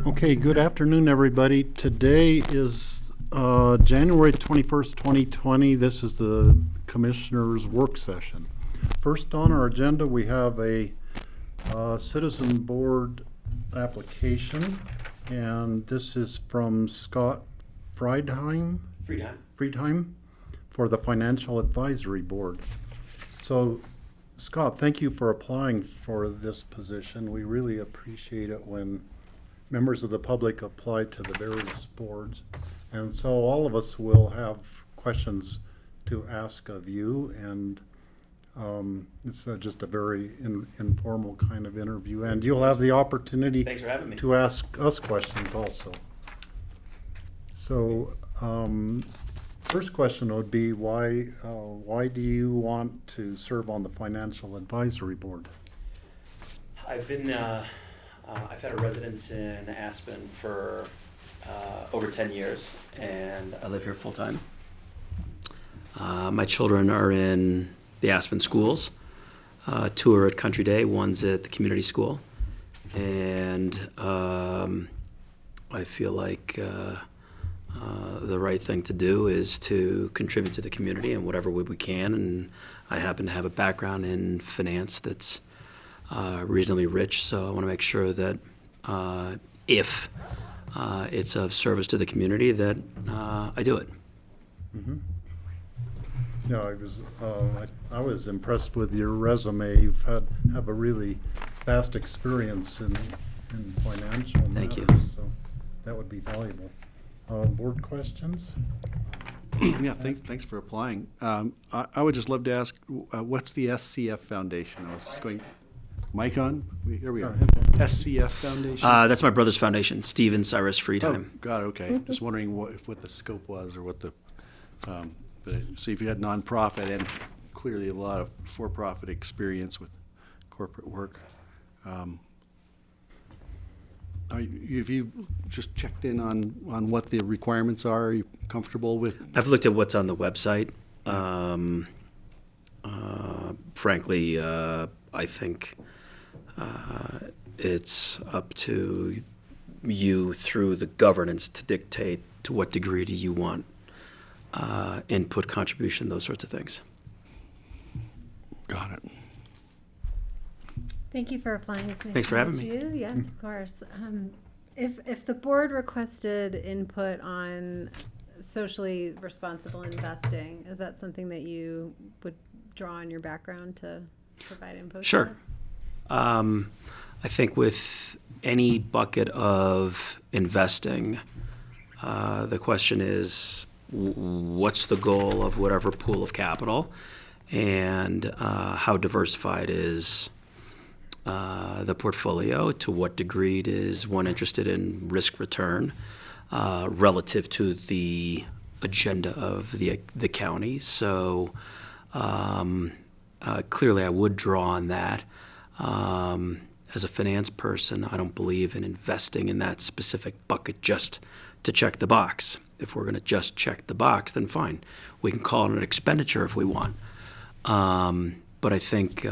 Okay, good afternoon, everybody. Today is January 21st, 2020. This is the Commissioner's work session. First on our agenda, we have a Citizen Board application, and this is from Scott Friedheim for the Financial Advisory Board. So, Scott, thank you for applying for this position. We really appreciate it when members of the public apply to the various boards. And so all of us will have questions to ask of you, and it's just a very informal kind of interview. And you'll have the opportunity Thanks for having me. to ask us questions also. So first question would be, why do you want to serve on the Financial Advisory Board? I've been, I've had a residence in Aspen for over 10 years, and I live here full time. My children are in the Aspen schools. Two are at Country Day, one's at the community school. And I feel like the right thing to do is to contribute to the community in whatever way we can. And I happen to have a background in finance that's reasonably rich, so I want to make sure that if it's of service to the community, that I do it. Mm-hmm. Yeah, I was impressed with your resume. You've have a really vast experience in financial matters. Thank you. So that would be valuable. Board questions? Yeah, thanks for applying. I would just love to ask, what's the SCF Foundation? I was just going, mic on? Here we are. SCF Foundation? That's my brother's foundation, Stephen Cyrus Friedheim. Oh, God, okay. Just wondering what the scope was, or what the, so if you had nonprofit and clearly a lot of for-profit experience with corporate work. Have you just checked in on what the requirements are? Are you comfortable with? I've looked at what's on the website. Frankly, I think it's up to you through the governance to dictate to what degree do you want input, contribution, those sorts of things. Got it. Thank you for applying. It's nice Thanks for to having meet me. you. Yes, of course. If the board requested input on socially responsible investing, is that something that you would draw on your background to provide input? Sure. To us? I think with any bucket of investing, the question is, what's the goal of whatever pool of capital, and how diversified is the portfolio? To what degree is one interested in risk return relative to the agenda of the county? So clearly I would draw on that. As a finance person, I don't believe in investing in that specific bucket just to check the box. If we're going to just check the box, then fine. We can call it an expenditure if we want. But I think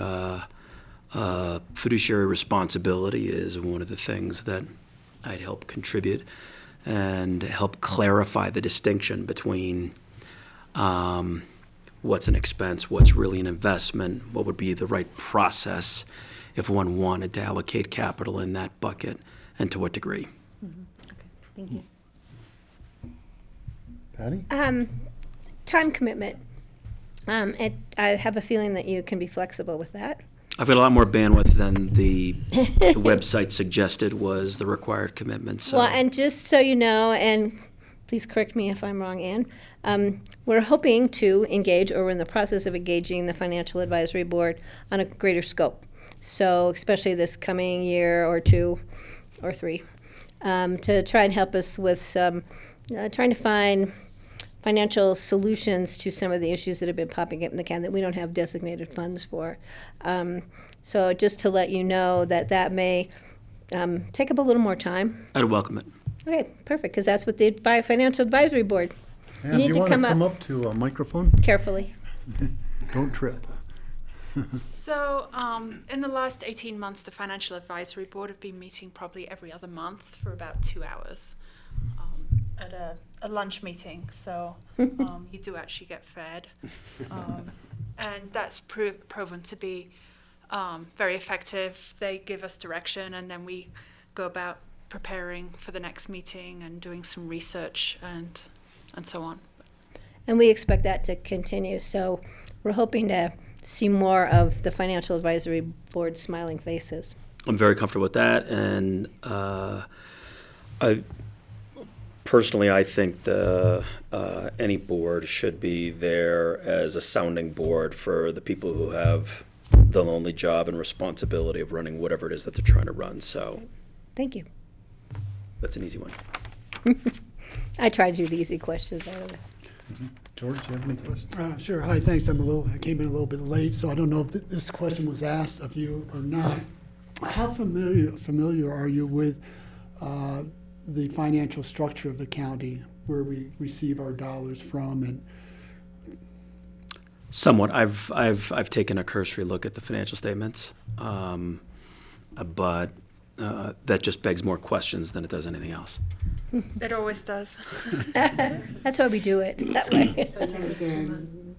fiduciary responsibility is one of the things that I'd help contribute and help clarify the distinction between what's an expense, what's really an investment, what would be the right process if one wanted to allocate capital in that bucket, and to what degree. Mm-hmm. Okay, thank you. Patty? Time commitment. I have a feeling that you can be flexible with that. I've got a lot more bandwidth than the website suggested was the required commitment. So. Well, and just so you know, and please correct me if I'm wrong, Ann, we're hoping to engage, or we're in the process of engaging, the Financial Advisory Board on a greater scope. So especially this coming year or two or three, to try and help us with some, trying to find financial solutions to some of the issues that have been popping up in the county that we don't have designated funds for. So just to let you know that may take up a little more time. I'd welcome it. Okay, perfect, because that's what the Financial Advisory Board. And need you to want to come come up. up to a microphone? Carefully. Don't trip. So, in the last 18 months, the Financial Advisory Board have been meeting probably every other month for about 2 hours at a lunch meeting. So, you do actually get fed. And that's proven to be very effective. They give us direction, and then we go about preparing for the next meeting and doing some research and so on. And we expect that to continue. So we're hoping to see more of the Financial Advisory Board smiling faces. I'm very comfortable with that, and I think any board should be there as a sounding board for the people who have the lonely job and responsibility of running whatever it is that they're trying to run. So Thank you. that's an easy one. I tried to do the easy questions out of this. George, do you have any questions? Sure. Hi, thanks. I came in a little bit late, so I don't know if this question was asked of you or not. How familiar are you with the financial structure of the county, where we receive our dollars from, and Somewhat. I've taken a cursory look at the financial statements, but that just begs more questions than it does anything else. It always does. That's why we do it that way. and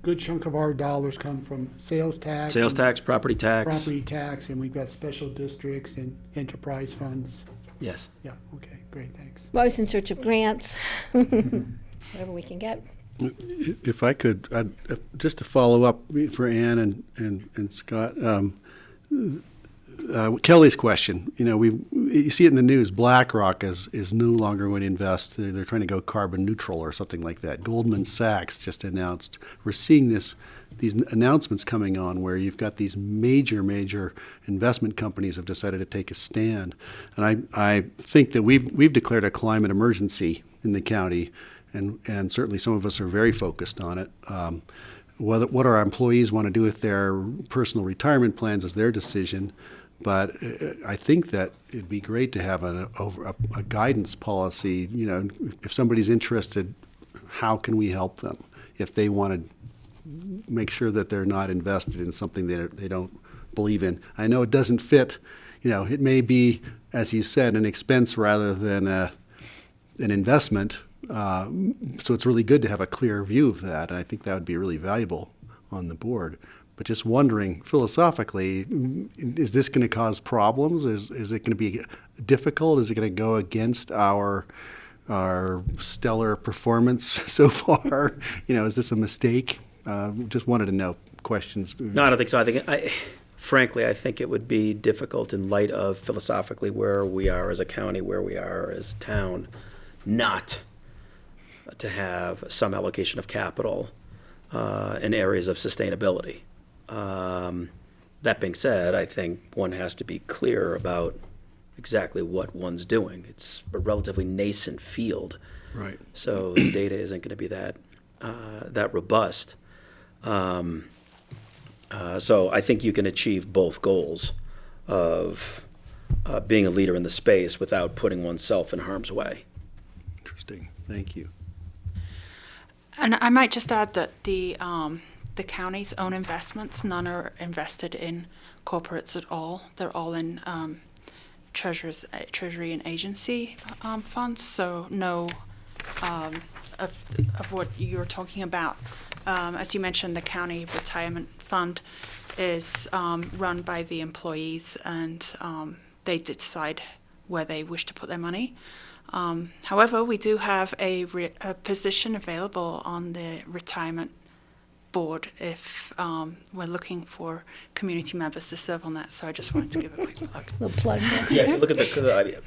good chunk of our dollars come from sales tax, Sales and tax, property tax. property tax, and we've got special districts and enterprise funds. Yes. Yeah. Okay. Great. Thanks. We're always in search of grants, whatever we can get. If I could, just to follow up for Ann and Scott, Kelly's question. You see it in the news. BlackRock is no longer going to invest. They're trying to go carbon neutral or something like that. Goldman Sachs just announced. We're seeing these announcements coming on where you've got these major investment companies have decided to take a stand. And I think that we've declared a climate emergency in the county, and certainly some of us are very focused on it. What our employees want to do with their personal retirement plans is their decision. But I think that it'd be great to have a guidance policy. If somebody's interested, how can we help them? If they want to make sure that they're not invested in something they don't believe in. I know it doesn't fit. It may be, as you said, an expense rather than an investment. So it's really good to have a clear view of that. And I think that would be really valuable on the board. But just wondering, philosophically, is this going to cause problems? Is it going to be difficult? Is it going to go against our stellar performance so far? Is this a mistake? Just wanted to know questions. No, I don't think so. Frankly, I think it would be difficult in light of philosophically where we are as a county, where we are as a town, not to have some allocation of capital in areas of sustainability. That being said, I think one has to be clear about exactly what one's doing. It's a relatively nascent field, Right. so the data isn't going to be that robust. So I think you can achieve both goals of being a leader in the space without putting oneself in harm's way. Interesting. Thank you. And I might just add that the county's own investments, none are invested in corporates at all. They're all in treasury and agency funds. So no of what you're talking about. As you mentioned, the county retirement fund is run by the employees, and they decide where they wish to put their money. However, we do have a position available on the retirement board if we're looking for community members to serve on that. So I just wanted to give a quick plug. Little plug there. Yeah, if you look at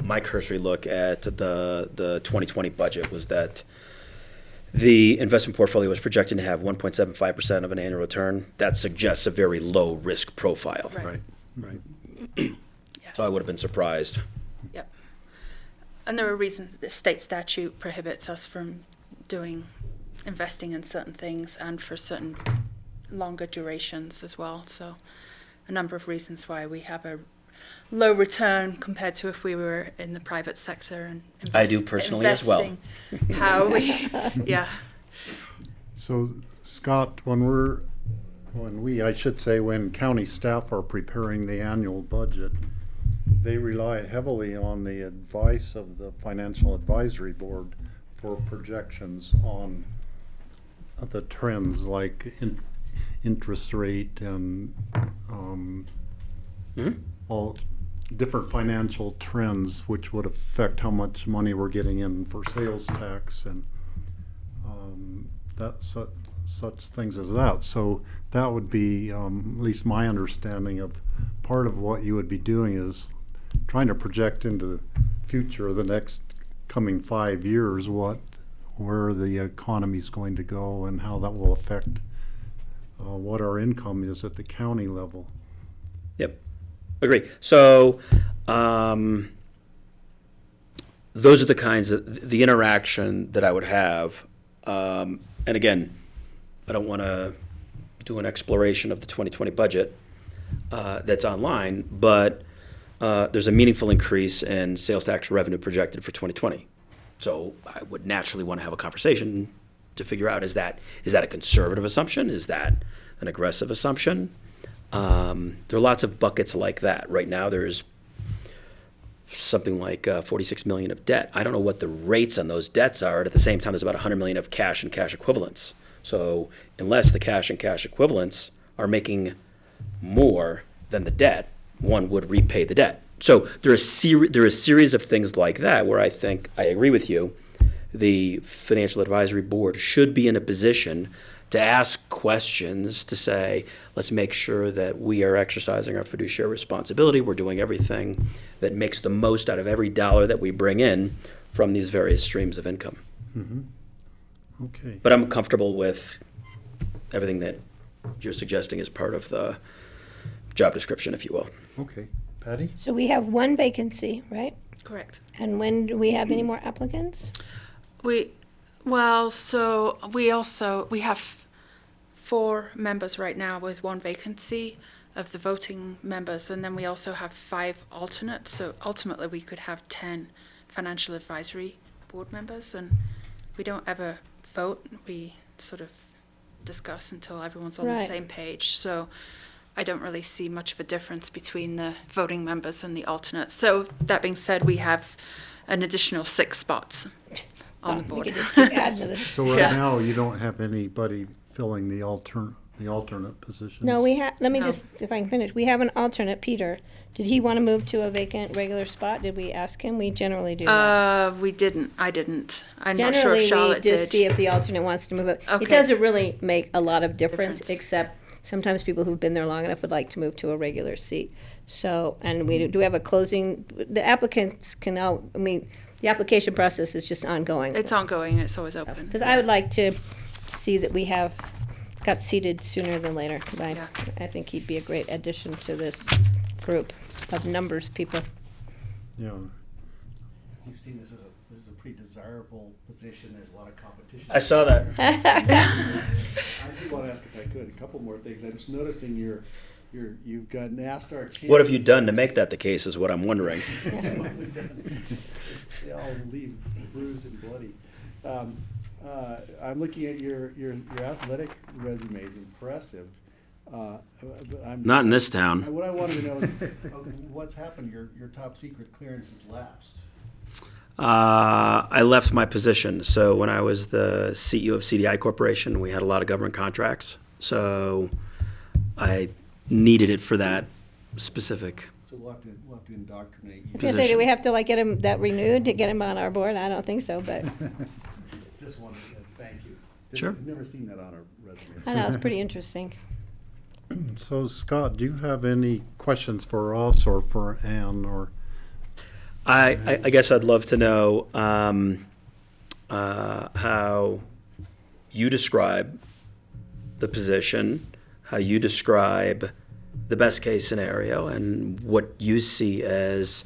my cursory look at the 2020 budget was that the investment portfolio was projected to have 1.75% of an annual return. That suggests a very low risk profile. Right. Right. So I would have been surprised. Yep. And there are reasons that the state statute prohibits us from investing in certain things and for certain longer durations as well. So a number of reasons why we have a low return compared to if we were in the private sector and I do personally as well. How we, yeah. So, Scott, when we're I should say, when county staff are preparing the annual budget, they rely heavily on the advice of the Financial Advisory Board for projections on the trends like interest rate and all different financial trends which would affect how much money we're getting in for sales tax and such things as that. So that would be, at least my understanding of part of what you would be doing is trying to project into the future, the next coming 5 years, where the economy is going to go and how that will affect what our income is at the county level. Yep, agree. So those are the kinds of the interaction that I would have. And again, I don't want to do an exploration of the 2020 budget that's online, but there's a meaningful increase in sales tax revenue projected for 2020. So I would naturally want to have a conversation to figure out, is that a conservative assumption? Is that an aggressive assumption? There are lots of buckets like that. Right now there's something like 46 million of debt. I don't know what the rates on those debts are. At the same time, there's about 100 million of cash and cash equivalents. So unless the cash and cash equivalents are making more than the debt, one would repay the debt. So there are a series of things like that where I think I agree with you. The Financial Advisory Board should be in a position to ask questions to say, let's make sure that we are exercising our fiduciary responsibility. We're doing everything that makes the most out of every dollar that we bring in from these various streams of income. Mm-hmm. Okay. But I'm comfortable with everything that you're suggesting as part of the job description, if you will. Okay. Patty? So we have one vacancy, right? Correct. And when do we have any more applicants? We have 4 members right now with 1 vacancy of the voting members, and then we also have 5 alternates. So ultimately we could have 10 Financial Advisory Board members, and we don't ever vote. We sort of discuss until everyone's on the Right. same page. So I don't really see much of a difference between the voting members and the alternates. So that being said, we have an additional 6 spots on the We board. could just keep adding to this. So right Yeah. now, you don't have anybody filling the alternate positions? No, we have, let me No. just, if I can finish, we have an alternate, Peter. Did he want to move to a vacant regular spot? Did we ask him? We generally do that. We didn't. I didn't. I'm not sure if Generally, Charlotte we just see did. if the alternate wants to move up. It Okay. doesn't really make a lot of difference, Difference. except sometimes people who've been there long enough would like to move to a regular seat. So, and we do have a closing, the applicants can now, the application process is just ongoing. It's ongoing. It's always open. Because I would like to see that we have got seated sooner than later. Yeah. I think he'd be a great addition to this group of numbers people. Yeah. You've seen this is a pretty desirable position. There's a lot of competition. I saw that. I do want to ask if I could, a couple more things. I'm just noticing you've got NASTAR champions. What have you done to make that the case is what I'm wondering. They all leave bruised and bloody. I'm looking at your athletic resume is impressive. But Not in this town. What I wanted to know is what's happened. Your top secret clearance has lapsed. I left my position. So when I was the CEO of CDI Corporation, we had a lot of government contracts. So I needed it for that specific. So we'll have to indoctrinate you. I was gonna say, do we have to like get him that renewed to get him on our board? I don't think so, but Just wanted to thank you. Sure. I've never seen that on a resume. I know, it's pretty interesting. So Scott, do you have any questions for us or for Ann or? I guess I'd love to know how you describe the position, how you describe the best case scenario, and what you see as,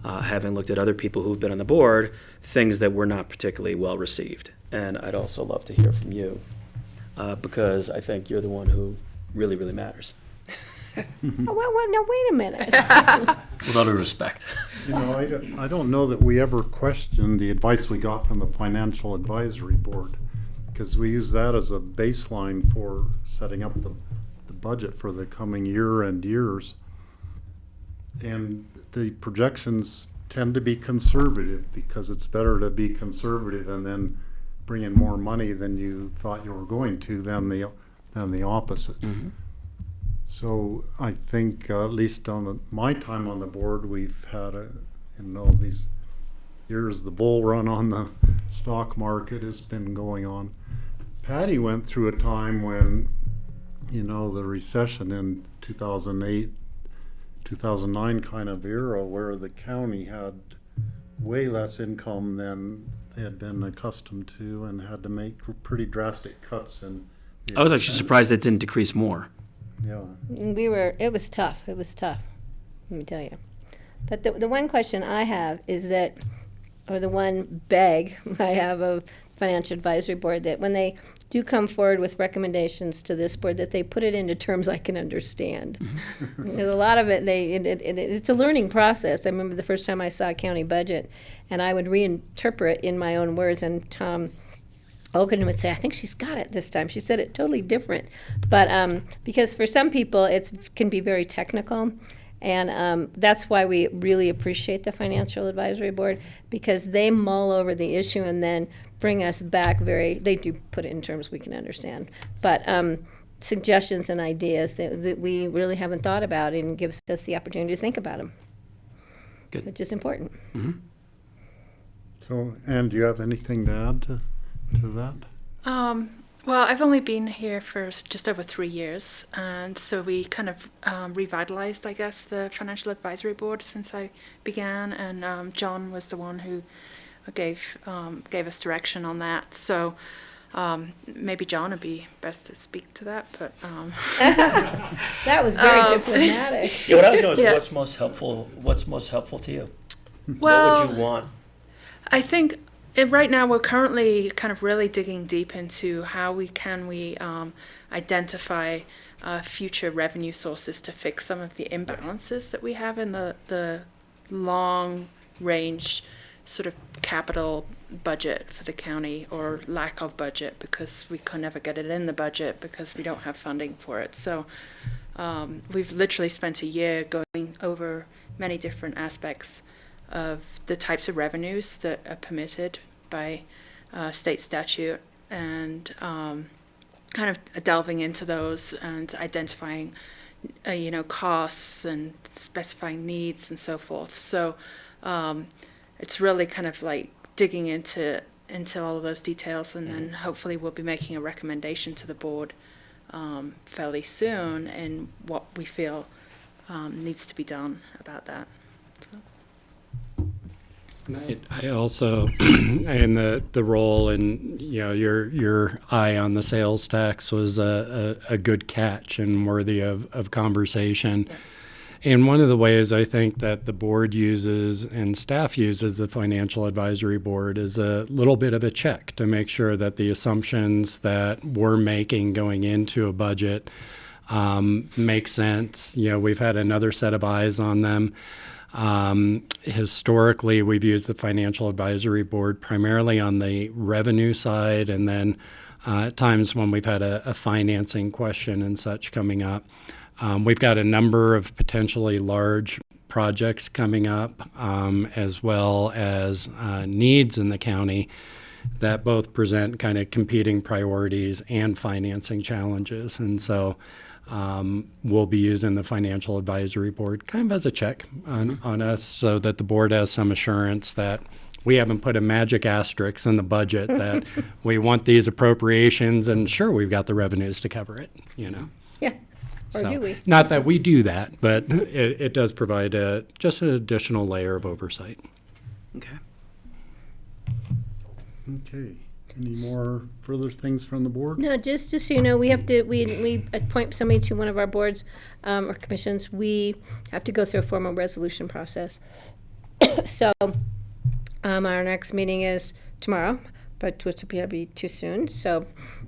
having looked at other people who've been on the board, things that were not particularly well received. And I'd also love to hear from you, because I think you're the one who really, really matters. Oh, well, now, wait a minute. With all due respect. You know, I don't know that we ever questioned the advice we got from the Financial Advisory Board, because we use that as a baseline for setting up the budget for the coming year and years. And the projections tend to be conservative because it's better to be conservative and then bring in more money than you thought you were going to than the opposite. Mm-hmm. So I think at least on my time on the board, we've had these years the bull run on the stock market has been going on. Patty went through a time when, the recession in 2008, 2009 kind of era where the county had way less income than they had been accustomed to and had to make pretty drastic cuts in. I was actually surprised it didn't decrease more. Yeah. It was tough. It was tough, let me tell you. But the one question I have is that, or the one beg I have of Financial Advisory Board, that when they do come forward with recommendations to this board, that they put it into terms I can understand. Because a lot of it, it's a learning process. I remember the first time I saw a county budget, and I would reinterpret in my own words, and Tom Oken would say, I think she's got it this time. She said it totally different. But because for some people, it can be very technical. And that's why we really appreciate the Financial Advisory Board, because they mull over the issue and then bring us back they do put it in terms we can understand, but suggestions and ideas that we really haven't thought about, and gives us the opportunity to think about them. Good. Which is important. Mm-hmm. So, Ann, do you have anything to add to that? Well, I've only been here for just over 3 years, and so we kind of revitalized, I guess, the Financial Advisory Board since I began, and John was the one who gave us direction on that. So maybe John would be best to speak to that, but That was very diplomatic. Yeah, what I would know is Yeah. what's most helpful to you? well, What would you want? I think right now we're currently kind of really digging deep into how we identify future revenue sources to fix some of the imbalances that we have in the long range sort of capital budget for the county, or lack of budget, because we can never get it in the budget because we don't have funding for it. So we've literally spent a year going over many different aspects of the types of revenues that are permitted by state statute, and kind of delving into those and identifying costs and specifying needs and so forth. So it's really kind of like digging into all of those details, and then hopefully we'll be making a recommendation to the board fairly soon in what we feel needs to be done about that. So. I also, in the role, and your eye on the sales tax was a good catch and worthy of conversation. Yeah. And one of the ways I think that the board uses and staff uses the Financial Advisory Board is a little bit of a check to make sure that the assumptions that we're making going into a budget make sense. We've had another set of eyes on them. Historically, we've used the Financial Advisory Board primarily on the revenue side, and then at times when we've had a financing question and such coming up. We've got a number of potentially large projects coming up, as well as needs in the county that both present kind of competing priorities and financing challenges. And so we'll be using the Financial Advisory Board kind of as a check on us, so that the board has some assurance that we haven't put a magic asterisk in the budget that we want these appropriations, and sure, we've got the revenues to cover it, Yeah. Or So, do we? not that we do that, but it does provide just an additional layer of oversight. Okay. Okay. Any more further things from the board? No, just so you know, we appoint somebody to one of our boards or commissions. We have to go through a formal resolution process. So our next meeting is tomorrow, but which will probably be too soon. So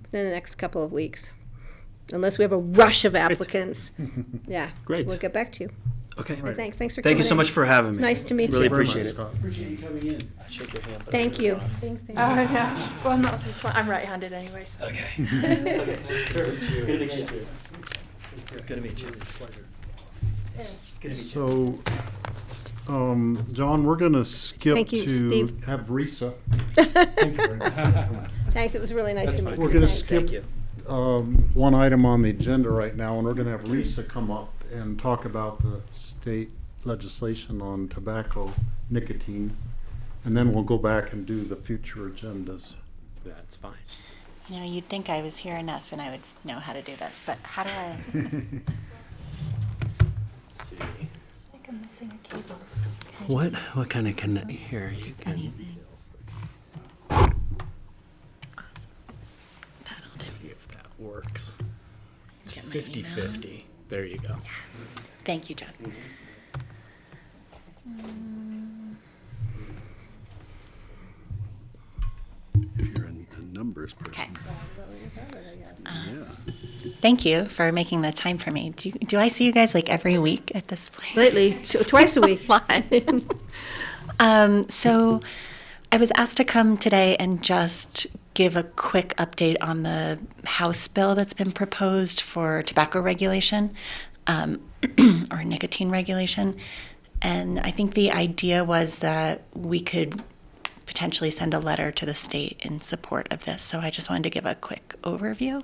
within the next couple of weeks, unless we have a rush of applicants. Yeah. Great. We'll get back to you. Okay. And thanks for Thank coming you so in. much for having me. It's nice to meet Really you. appreciate it. Scott. Appreciate you coming in. I shake your hand. Thank you. Thanks, Amy. Oh, no. Well, not this one. I'm right-handed anyway, so. Okay. Okay. Good to meet you. Good to meet you. So, John, we're gonna skip Thank you, to Steve. have Risa. Thank you very much. Thanks, it was really nice to meet you. We're gonna Thanks. skip you. one item on the agenda right now, and we're gonna have Risa come up and talk about the state legislation on tobacco, nicotine, and then we'll go back and do the future agendas. That's fine. You know, you'd think I was here enough and I would know how to do this, but how do I? Let's see. I think I'm missing a cable. Can I What just- kind of connect here? You Just can. anything. Awesome. That'll do. See if that works. It's Get my 50-50. There you go. Yes. Thank you, John. If you're a numbers Okay. person. Yeah. Thank you for making the time for me. Do I see you guys like every week at this point? Lately, twice a week. So I was asked to come today and just give a quick update on the House bill that's been proposed for tobacco regulation or nicotine regulation. And I think the idea was that we could potentially send a letter to the state in support of this. So I just wanted to give a quick overview.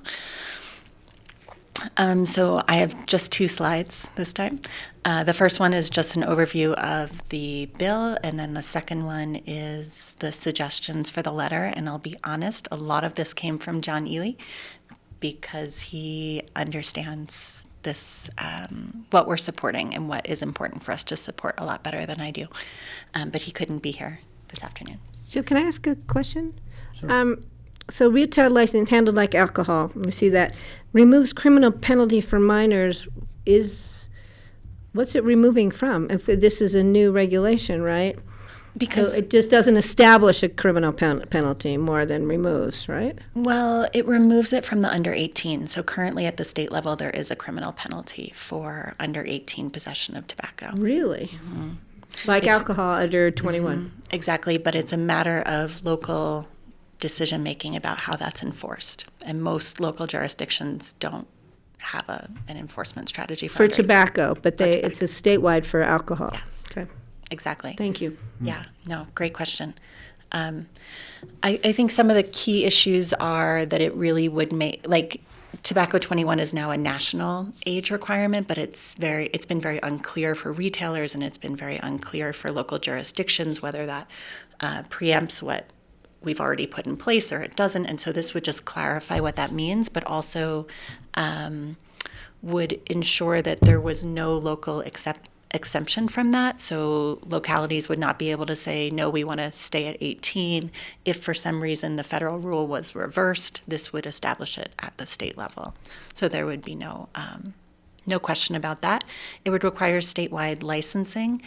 So I have just 2 slides this time. The first one is just an overview of the bill, and then the second one is the suggestions for the letter. And I'll be honest, a lot of this came from John Ely because he understands this, what we're supporting and what is important for us to support a lot better than I do. But he couldn't be here this afternoon. So can I ask a question? So retail license handled like alcohol, we see that, removes criminal penalty for minors what's it removing from? If this is a new regulation, right? So Because it just doesn't establish a criminal penalty more than removes, right? Well, it removes it from the under 18. So currently at the state level, there is a criminal penalty for under 18 possession of tobacco. Really? Like It's- alcohol under 21? Exactly, but it's a matter of local decision making about how that's enforced. And most local jurisdictions don't have an enforcement strategy for For under 18. tobacco, but it's a statewide for alcohol? Yes. Okay, Exactly. thank you. Yeah, no, great question. I think some of the key issues are that it really would make, like, tobacco 21 is now a national age requirement, but it's been very unclear for retailers, and it's been very unclear for local jurisdictions whether that preempts what we've already put in place or it doesn't. And so this would just clarify what that means, but also would ensure that there was no local exemption from that. So localities would not be able to say, no, we want to stay at 18. If for some reason the federal rule was reversed, this would establish it at the state level. So there would be no question about that. It would require statewide licensing,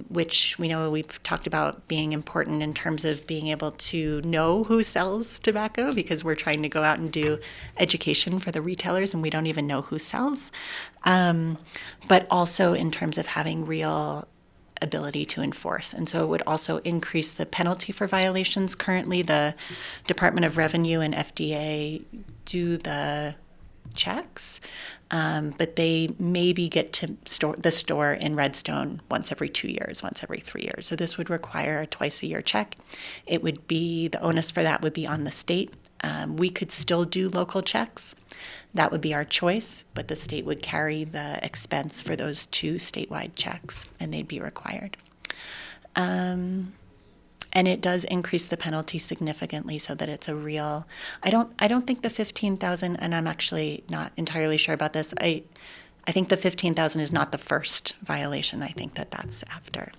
which we know we've talked about being important in terms of being able to know who sells tobacco, because we're trying to go out and do education for the retailers and we don't even know who sells. But also in terms of having real ability to enforce. And so it would also increase the penalty for violations. Currently, the Department of Revenue and FDA do the checks, but they maybe get to the store in Redstone once every 2 years, once every 3 years. So this would require a twice-a-year check. It would be, the onus for that would be on the state. We could still do local checks. That would be our choice, but the state would carry the expense for those 2 statewide checks, and they'd be required. And it does increase the penalty significantly so that it's a real, I don't think the 15,000, and I'm actually not entirely sure about this, I think the 15,000 is not the first violation. I think that's after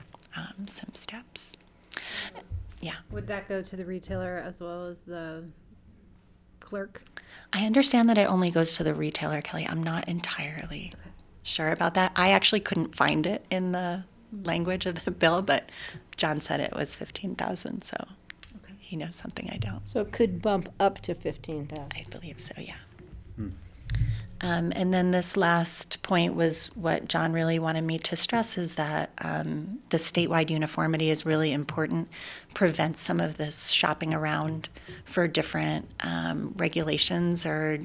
some steps. Yeah. Would that go to the retailer as well as the clerk? I understand that it only goes to the retailer, Kelly. I'm not entirely sure about that. I actually couldn't find it in the language of the bill, but John said it was 15,000, so he knows something I don't. So it could bump up to 15,000. I believe so, yeah. And then this last point was what John really wanted me to stress, is that the statewide uniformity is really important, prevents some of this shopping around for different regulations or,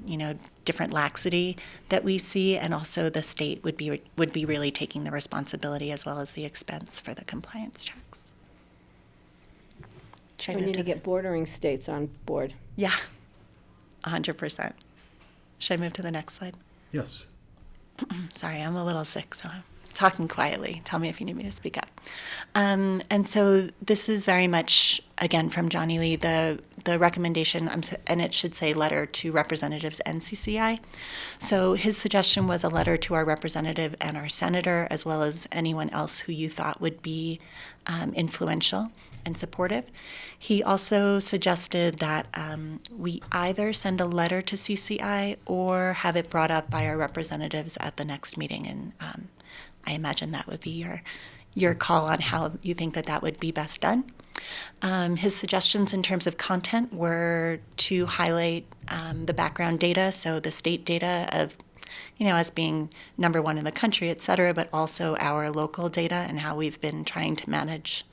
different laxity that we see, and also the state would be really taking the responsibility as well as the expense for the compliance checks. Should I We move need to to get bordering states on board. Yeah, 100%. Should I move to the next slide? Yes. Sorry, I'm a little sick, so I'm talking quietly. Tell me if you need me to speak up. And so this is very much, again, from Johnny Lee, the recommendation, and it should say letter to representatives and CCI. So his suggestion was a letter to our representative and our senator, as well as anyone else who you thought would be influential and supportive. He also suggested that we either send a letter to CCI or have it brought up by our representatives at the next meeting. And I imagine that would be your call on how you think that would be best done. His suggestions in terms of content were to highlight the background data, so the state data of, as being number one in the country, et cetera, but also our local data and how we've been trying to manage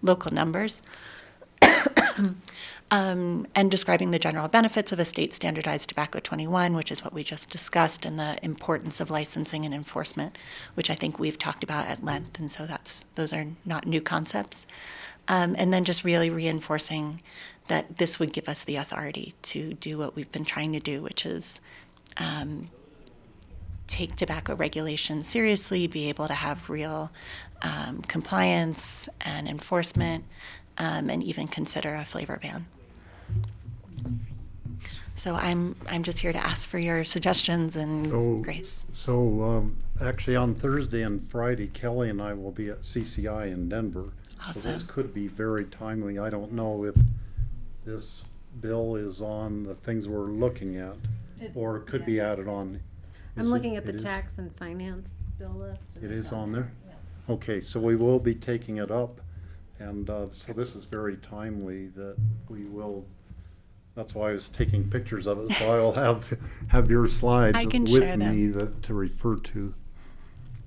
local numbers. And describing the general benefits of a state standardized tobacco 21, which is what we just discussed, and the importance of licensing and enforcement, which I think we've talked about at length, and so those are not new concepts. And then just really reinforcing that this would give us the authority to do what we've been trying to do, which is take tobacco regulation seriously, be able to have real compliance and enforcement, and even consider a flavor ban. So I'm just here to ask for your suggestions and grace. So actually on Thursday and Friday, Kelly and I will be at CCI in Denver. So this Awesome. could be very timely. I don't know if this bill is on the things we're looking at, or it could be added on. I'm Is it- looking at the it is? tax and finance bill list. and It it's is on there? Okay, so we will be taking it up, and so this is very timely that we will, that's why I was taking pictures of it, so I will have your slides I can share with me them. to refer to.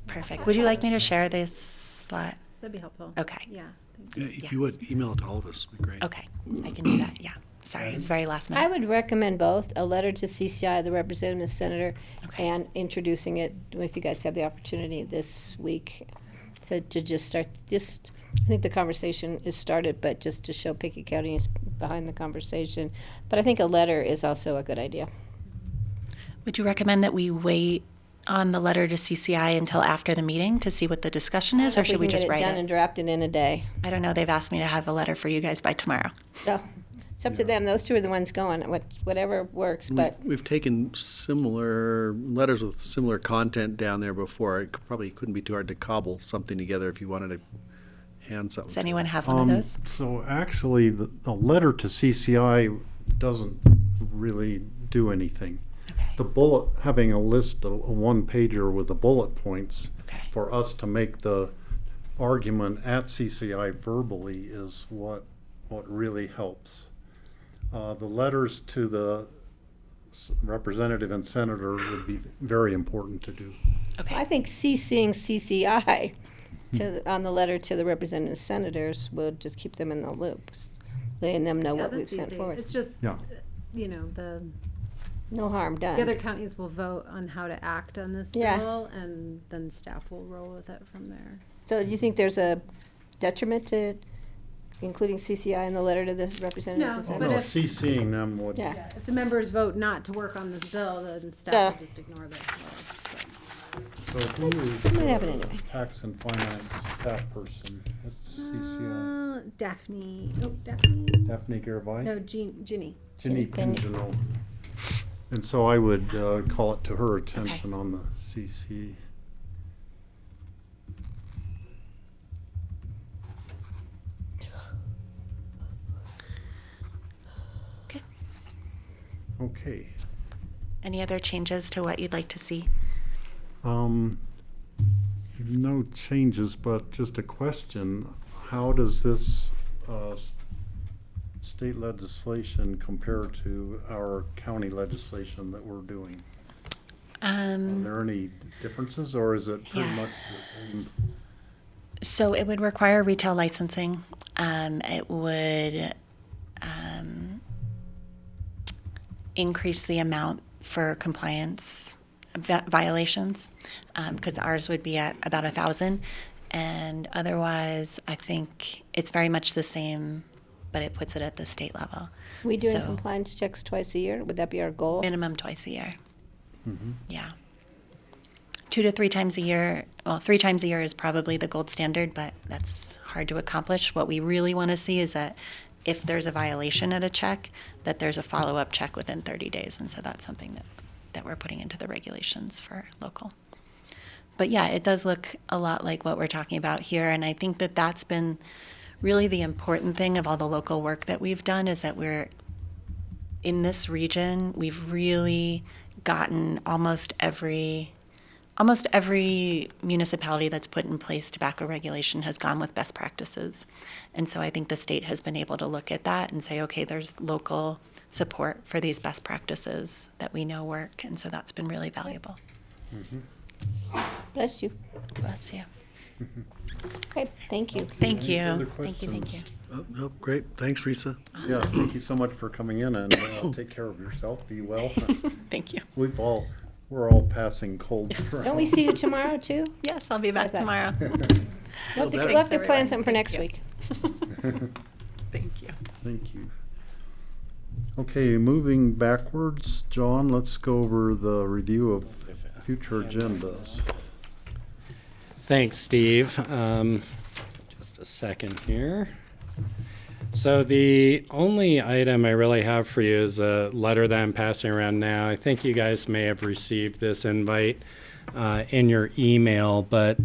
Perfect. Would you like me to share this slide? That'd be helpful. Okay. Yeah. thank Yeah, you. if you would, email it to all of us, it'd be great. Okay, I can do that, yeah. Sorry, it's very last minute. I would recommend both, a letter to CCI, the representative and senator, Okay. and introducing it, if you guys have the opportunity this week, to just start, I think the conversation is started, but just to show Pickett County is behind the conversation. But I think a letter is also a good idea. Would you recommend that we wait on the letter to CCI until after the meeting to see what the discussion is, or should we just If write can get it done and it? draft it in a day. I don't know, they've asked me to have a letter for you guys by tomorrow. So, it's up to them. Those two are the ones going, whatever works, but We've taken similar letters with similar content down there before. It probably couldn't be too hard to cobble something together if you wanted to hand something. Does anyone have one of those? So actually, the letter to CCI doesn't really do anything. Okay. The bullet, having a list, a one-pager with the bullet points Okay. for us to make the argument at CCI verbally is what really helps. The letters to the representative and senator would be very important to do. Okay. I think CCing CCI on the letter to the representative senators would just keep them in the loop, letting them know Yeah, what we've that's sent easy. forward. It's just, Yeah. the No harm done. other counties will vote on how to act on this Yeah. bill, and then staff will roll with it from there. So do you think there's a detriment to including CCI in the letter to the representatives No, and but No, senators? CCing them would. Yeah. If the members vote not to work on this bill, then staff Yeah. will just ignore this. So who is might happen the anyway. tax and finance staff person at CCI? Daphne, Daphne Garibay? no, Ginny. Ginny Ginny Pin- Pingenel. And so I would call it to her attention on the CC. Okay. Okay. Any other changes to what you'd like to see? No changes, but just a question. How does this state legislation compare to our county legislation that we're doing? Are there any differences, or is it pretty Yeah. much the same? So it would require retail licensing. It would increase the amount for compliance violations, because ours would be at about 1,000. And otherwise, I think it's very much the same, but it puts it at the state level. We doing So- compliance checks twice a year? Would that be our goal? Minimum twice a year. Yeah. 2 to 3 times a year. Well, 3 times a year is probably the gold standard, but that's hard to accomplish. What we really want to see is that if there's a violation at a check, that there's a follow-up check within 30 days. And so that's something that we're putting into the regulations for local. But yeah, it does look a lot like what we're talking about here. And I think that that's been really the important thing of all the local work that we've done, is that we're in this region, we've really gotten almost every municipality that's put in place tobacco regulation has gone with best practices. And so I think the state has been able to look at that and say, okay, there's local support for these best practices that we know work. And so that's been really valuable. Bless you. Bless you. Okay, thank you. Thank Any further you. Thank you. Thank you. questions? Oh, no, great. Thanks, Risa. Yeah, thank you so much for coming in, and take care of yourself. Be well. Thank you. We're all passing colds around. Don't we see you tomorrow, too? Yes, I'll be back Okay. tomorrow. We'll have to, we'll have to plan everyone. something for Thank next you. week. Thank you. Thank you. Okay, moving backwards, John, let's go over the review of future agendas. Thanks, Steve. Just a second here. So the only item I really have for you is a letter that I'm passing around now. I think you guys may have received this invite in your email, but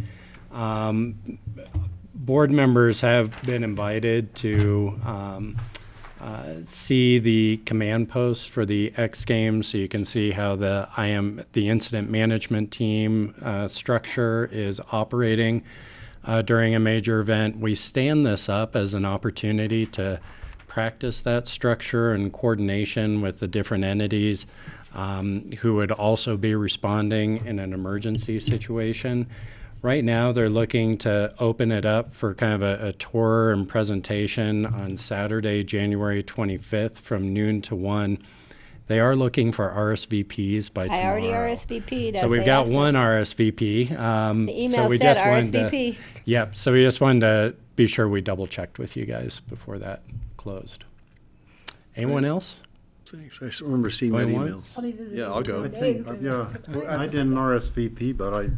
board members have been invited to see the command post for the X Games, so you can see how the incident management team structure is operating during a major event. We stand this up as an opportunity to practice that structure and coordination with the different entities who would also be responding in an emergency situation. Right now, they're looking to open it up for kind of a tour and presentation on Saturday, January 25th from noon to 1. They are looking for RSVPs by tomorrow. I already RSVP'd. So as we've they got asked one us. RSVP. The email so we said just wanted to- RSVP. Yep, so we just wanted to be sure we double checked with you guys before that closed. Anyone else? Thanks. I just remember seeing that Going email. once? Yeah, I'll go. I think, I didn't RSVP, but I'd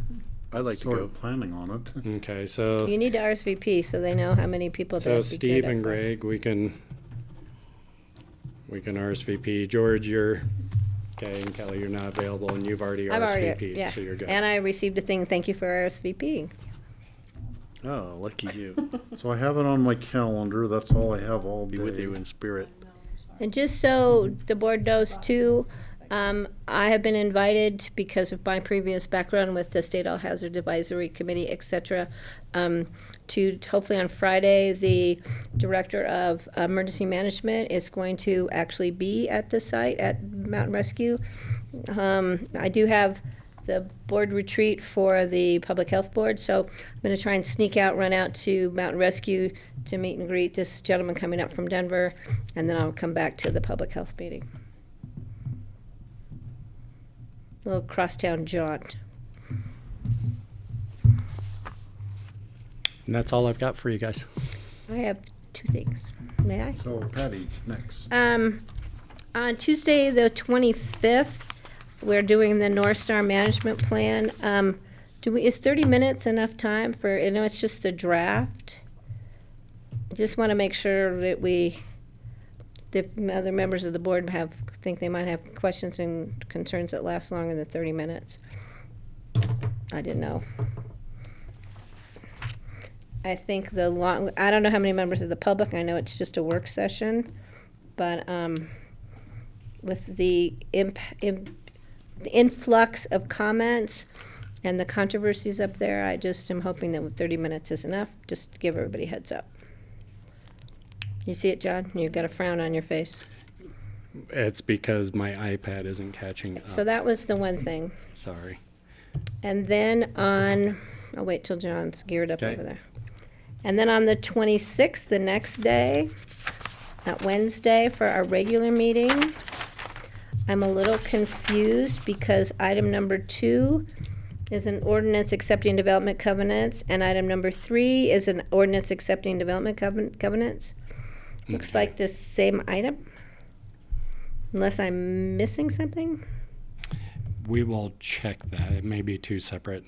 like to sort go. of planning on it. Okay, so You need to RSVP so they know how many people to so be Steve geared up and for. Greg, we can RSVP. George, you're okay, and Kelly, you're not available, and you've already I've already, RSVP'd, yeah. so you're good. And I received a thing, thank you for RSVPing. Oh, lucky you. So I have it on my calendar. That's all I have all day. Be with you in spirit. And just so the board knows too, I have been invited because of my previous background with the State All Hazard Advisory Committee, et cetera, to hopefully on Friday, the Director of Emergency Management is going to actually be at the site at Mountain Rescue. I do have the board retreat for the Public Health Board, so I'm going to try and sneak out, run out to Mountain Rescue to meet and greet this gentleman coming up from Denver, and then I'll come back to the Public Health meeting. A little crosstown jaunt. And that's all I've got for you guys. I have two things. May I? So Patty, next. On Tuesday, the 25th, we're doing the Northstar Management Plan. Is 30 minutes enough time for, it's just the draft? Just want to make sure that the other members of the board think they might have questions and concerns that last longer than 30 minutes. I didn't know. I think I don't know how many members of the public, I know it's just a work session, but with the influx of comments and the controversies up there, I just am hoping that 30 minutes is enough, just to give everybody a heads up. You see it, John? You've got a frown on your face. It's because my iPad isn't catching up. So that was the one thing. Sorry. And then I'll wait till John's geared up Okay. over there. And then on the 26th, the next day, Wednesday, for our regular meeting, I'm a little confused because item number 2 is an ordinance accepting development covenants, and item number 3 is an ordinance accepting development covenants. Looks like the same item, unless I'm missing something. We will check that. It may be 2 separate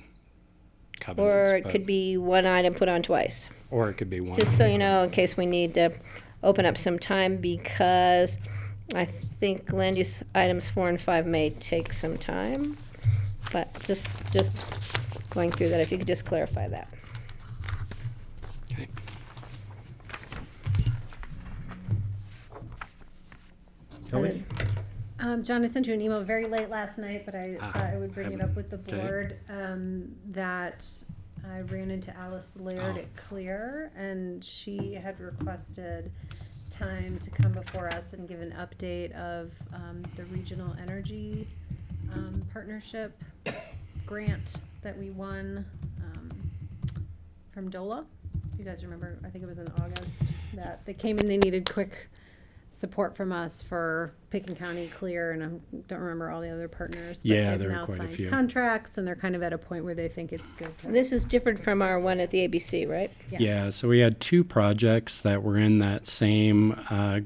covenants. Or it but- could be one item put on twice. Or it could be one. Just so you know, in case we need to open up some time, because I think land use items 4 and 5 may take some time. But just going through that, if you could just clarify that. Okay. Kelly? John, I sent you an email very late last night, but I thought I would bring it up with the Okay. board, that I ran into Alice Laird at Clear, and she had requested time to come before us and give an update of, the regional energy, partnership grant that we won, from DOLA. You guys remember, I think it was in August, that they came in, they needed quick support from us for Picken County, Clear, and I don't remember all the other partners. But Yeah, they've there are now quite a signed few. contracts, and they're kind of at a point where they think it's good to. This is different from our one at the ABC, right? Yeah, so we had 2 projects that were in that same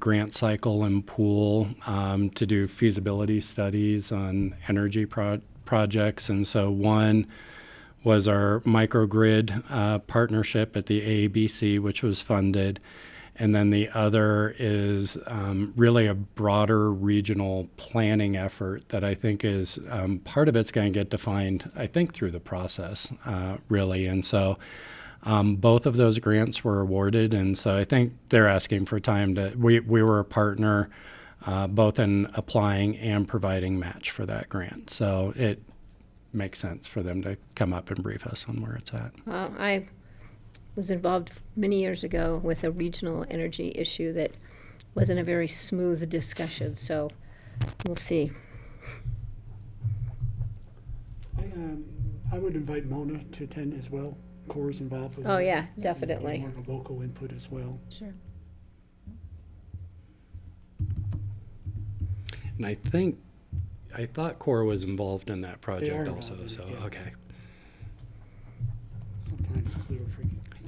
grant cycle and pool to do feasibility studies on energy projects. And so one was our microgrid partnership at the ABC, which was funded. And then the other is really a broader regional planning effort that I think is part of it's going to get defined, I think, through the process, really. And so both of those grants were awarded. And so I think they're asking for time to, we were a partner both in applying and providing match for that grant. So it makes sense for them to come up and brief us on where it's at. I was involved many years ago with a regional energy issue that wasn't a very smooth discussion, so we'll see. I would invite Mona to attend as well. Cora's involved with Oh, that. yeah, definitely. More of a local input as well. Sure. And I thought Cora was involved in that They project are also, involved in it, so, yeah. okay. Sometimes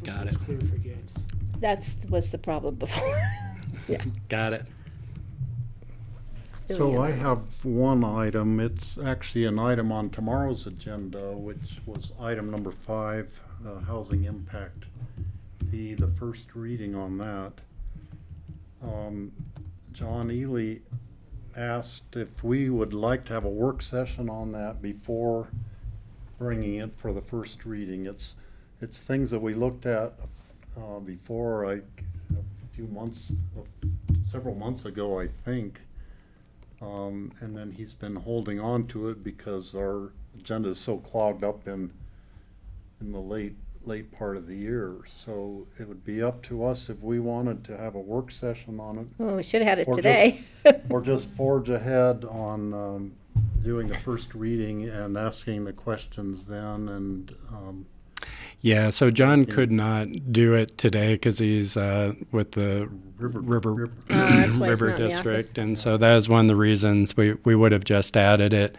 Got it. Clear forgets. That's was the problem before. Yeah. Got it. So I have one item. It's actually an item on tomorrow's agenda, which was item number 5, the housing impact fee, the first reading on that. John Ely asked if we would like to have a work session on that before bringing it for the first reading. It's things that we looked at before, several months ago, I think. And then he's been holding on to it because our agenda is so clogged up in the late part of the year. So it would be up to us if we wanted to have a work session on it. Well, we should have had it Or today. Or just forge ahead on doing the first reading and asking the questions then, and Yeah, so John could not do it today because he's with the River that's why it's River not in the District, office. and so that is one of the reasons we would have just added it.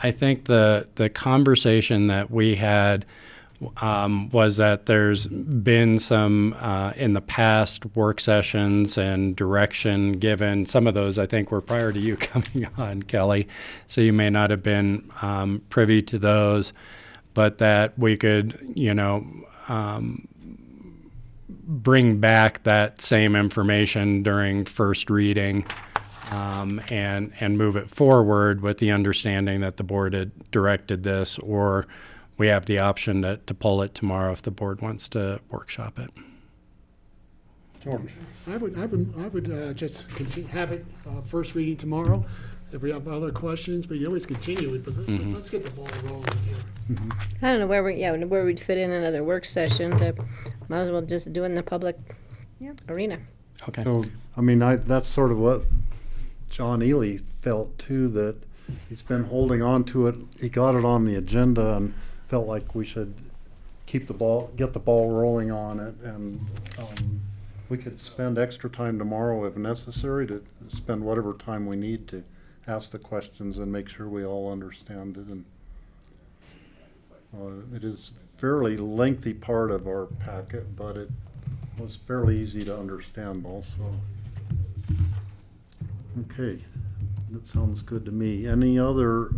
I think the conversation that we had was that there's been some in the past work sessions and direction given. Some of those I think were prior to you coming on, Kelly, so you may not have been privy to those, but that we could, bring back that same information during first reading and move it forward with the understanding that the board had directed this, or we have the option to pull it tomorrow if the board wants to workshop it. George. I would just have it first reading tomorrow. If we have other questions, but you always continue it, but let's get the ball rolling here. I don't know where where we'd fit in another work session. Might as well just do it in the public arena. Okay. So, I mean, that's sort of what John Ely felt too, that he's been holding on to it. He got it on the agenda and felt like we should get the ball rolling on it, and we could spend extra time tomorrow if necessary to spend whatever time we need to ask the questions and make sure we all understand it. And it is fairly lengthy part of our packet, but it was fairly easy to understand also. Okay, that sounds good to me. Any other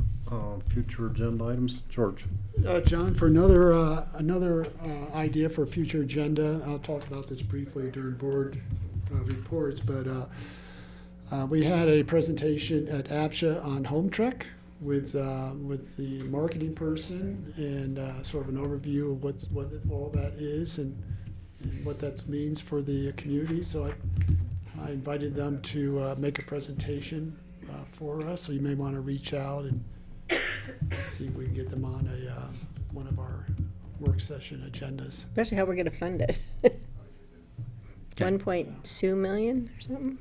future agenda items? George? John, for another idea for a future agenda, I'll talk about this briefly during board reports, but we had a presentation at APSHA on Home Trek with the marketing person and sort of an overview of what all that is and what that means for the community. So I invited them to make a presentation for us. So you may want to reach out and see if we can get them on one of our work session agendas. Especially how we're going to fund it. 1.2 million or something?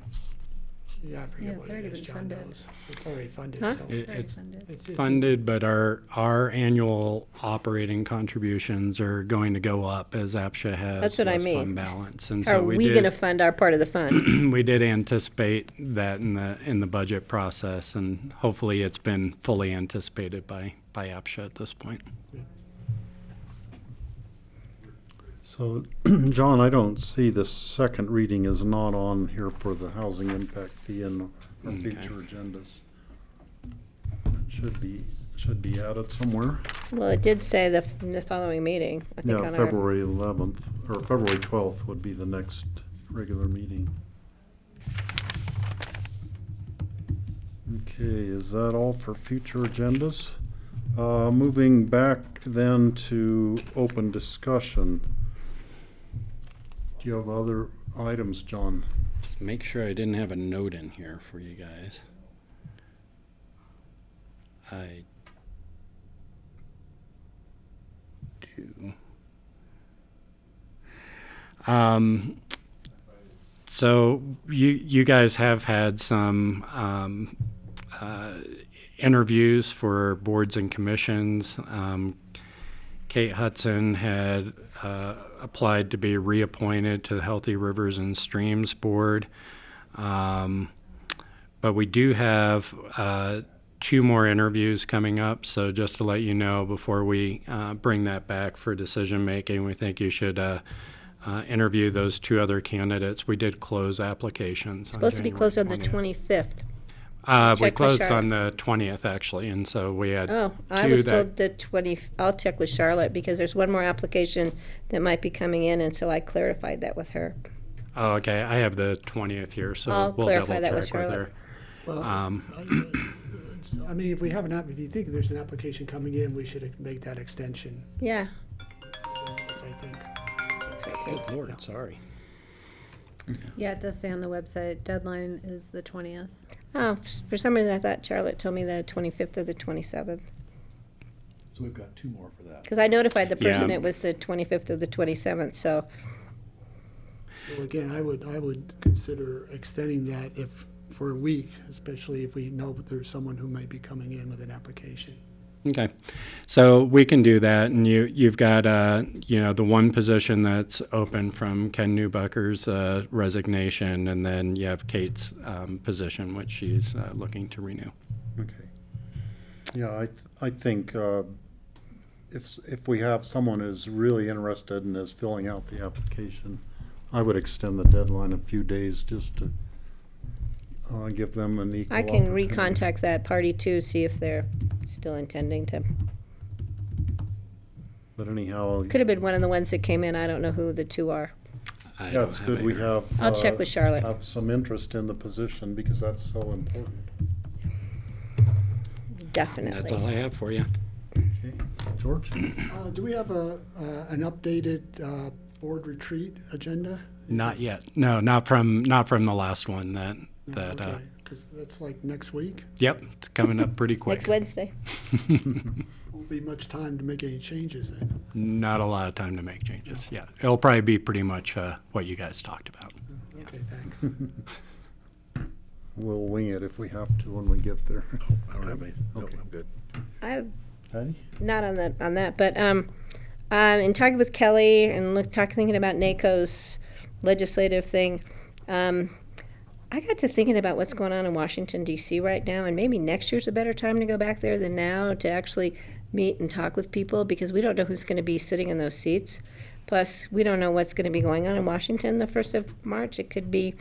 Yeah, I forget Yeah, it's what it already is. been John funded. knows. It's already funded. Huh? So It's it's funded, but our annual operating contributions are going to go up as APSHA has That's what I less mean. fund balance. And How so are we going to fund our part of the fund? we did anticipate that in the budget process, and hopefully it's been fully anticipated by APSHA at this point. So, John, I don't see the second reading is not on here for the housing impact fee in our Okay. future agendas. It should be added somewhere. Well, it did say the following meeting, I think Yeah, on our, February 11th, or February 12th would be the next regular meeting. Okay, is that all for future agendas? Moving back then to open discussion. Do you have other items, John? Just make sure I didn't have a note in here for you guys. I do. So you guys have had some interviews for boards and commissions. Kate Hudson had applied to be reappointed to the Healthy Rivers and Streams Board. But we do have 2 more interviews coming up. So just to let you know, before we bring that back for decision making, we think you should interview those 2 other candidates. We did close applications. supposed to be closed on the 20th. 25th. We Check with closed Charlotte. on the 20th, actually, and so we had Oh, I 2 was that. told the 20, I'll check with Charlotte because there's one more application that might be coming in, and so I clarified that with her. Oh, okay. I have the 20th here, so I'll we'll clarify double that with check with Charlotte. her. Well, I mean, if you think there's an application coming in, we should make that extension, Yeah. I think. So too. Good Lord, sorry. Yeah, it does say on the website, deadline is the 20th. Oh, for some reason I thought Charlotte told me the 25th or the 27th. So we've got 2 more for that. Because I notified the person Yeah. it was the 25th or the 27th, so, Well, again, I would consider extending that for a week, especially if we know that there's someone who might be coming in with an application. Okay, so we can do that, and you've got the one position that's open from Ken Newbucker's resignation, and then you have Kate's position, which she's looking to renew. Okay. Yeah, I think if we have someone who's really interested and is filling out the application, I would extend the deadline a few days just to give them an equal I can opportunity. recontact that party too, see if they're still intending to. But anyhow, Could have been one of the ones that came in, I don't know who the 2 are. I yeah, don't it's have good it we here. have. I'll check with Charlotte. Have some interest in the position because that's so important. Definitely. That's all I have for you. Okay, George? Do we have an updated board retreat agenda? Not yet. No, not from the last one. That Okay, because that's like next week. Yep, it's coming up pretty quick. Next Wednesday. Won't be much time to make any changes then. Not a lot of time to make changes. Yeah, it'll probably be pretty much what you guys talked about. Okay, thanks. We'll wing it if we have to when we get there. I don't have any. No, Okay. I'm good. I have Patty? not on that, but in talking with Kelly and thinking about NACO's legislative thing, I got to thinking about what's going on in Washington, D.C. right now, and maybe next year's a better time to go back there than now to actually meet and talk with people, because we don't know who's going to be sitting in those seats. Plus, we don't know what's going to be going on in Washington the 1st of March. It could be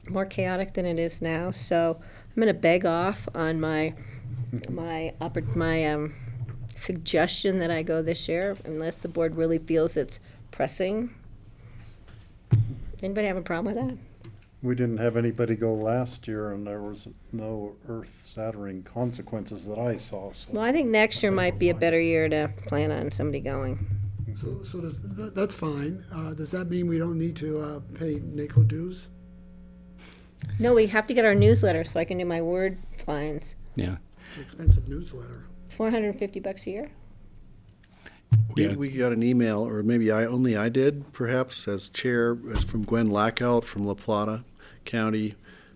more chaotic than it is now. So I'm going to beg off on my suggestion that I go this year, unless the board really feels it's pressing. Anybody have a problem with that? We didn't have anybody go last year, and there was no earth-shattering consequences that I saw, so. Well, I think next year might be a better year to plan on somebody going. So that's fine. Does that mean we don't need to pay NACO dues? No, we have to get our newsletter so I can do my word fines. Yeah. It's an expensive newsletter. $450 a year? We got an email, or maybe I did, perhaps, as chair, as from Gwen Lackout from La Plata County,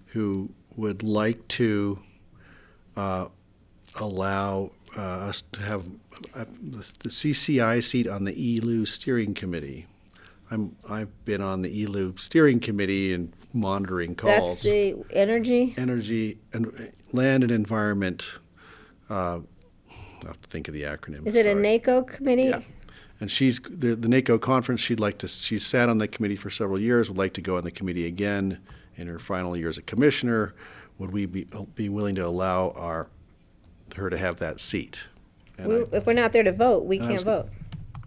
who would like to allow us to have the CCI seat on the ELU steering committee. I've been on the ELU steering committee and monitoring calls. That's the energy? Energy and land and environment. I'll have to think of the acronym. Is it a sorry. NACO committee? Yeah. And she's the NACO conference. She's sat on the committee for several years. Would like to go on the committee again in her final year as a commissioner. Would we be willing to allow her to have that seat? And If we're not there to vote, we can't vote.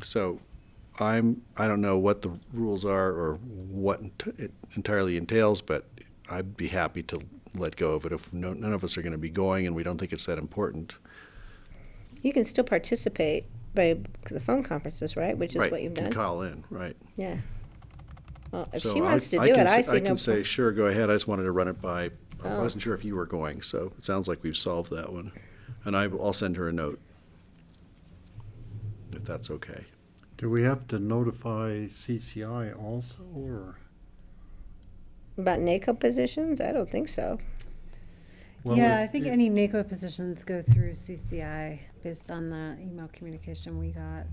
so I don't know what the rules are or what it entirely entails, but I'd be happy to let go of it if none of us are going to be going and we don't think it's that important. You can still participate by the phone conferences, right? Which is Right, what you've can done. call in, right. Yeah. Well, if So she wants to do can it, I say, see I no can say, problem. sure, go ahead. I just wanted to run it by. I Oh. wasn't sure if you were going, so it sounds like we've solved that one. And I'll send her a note, if that's okay. Do we have to notify CCI also, or? About NACO positions? I don't think so. Well, Yeah, if- I think any NACO positions go through CCI based on the email communication we got.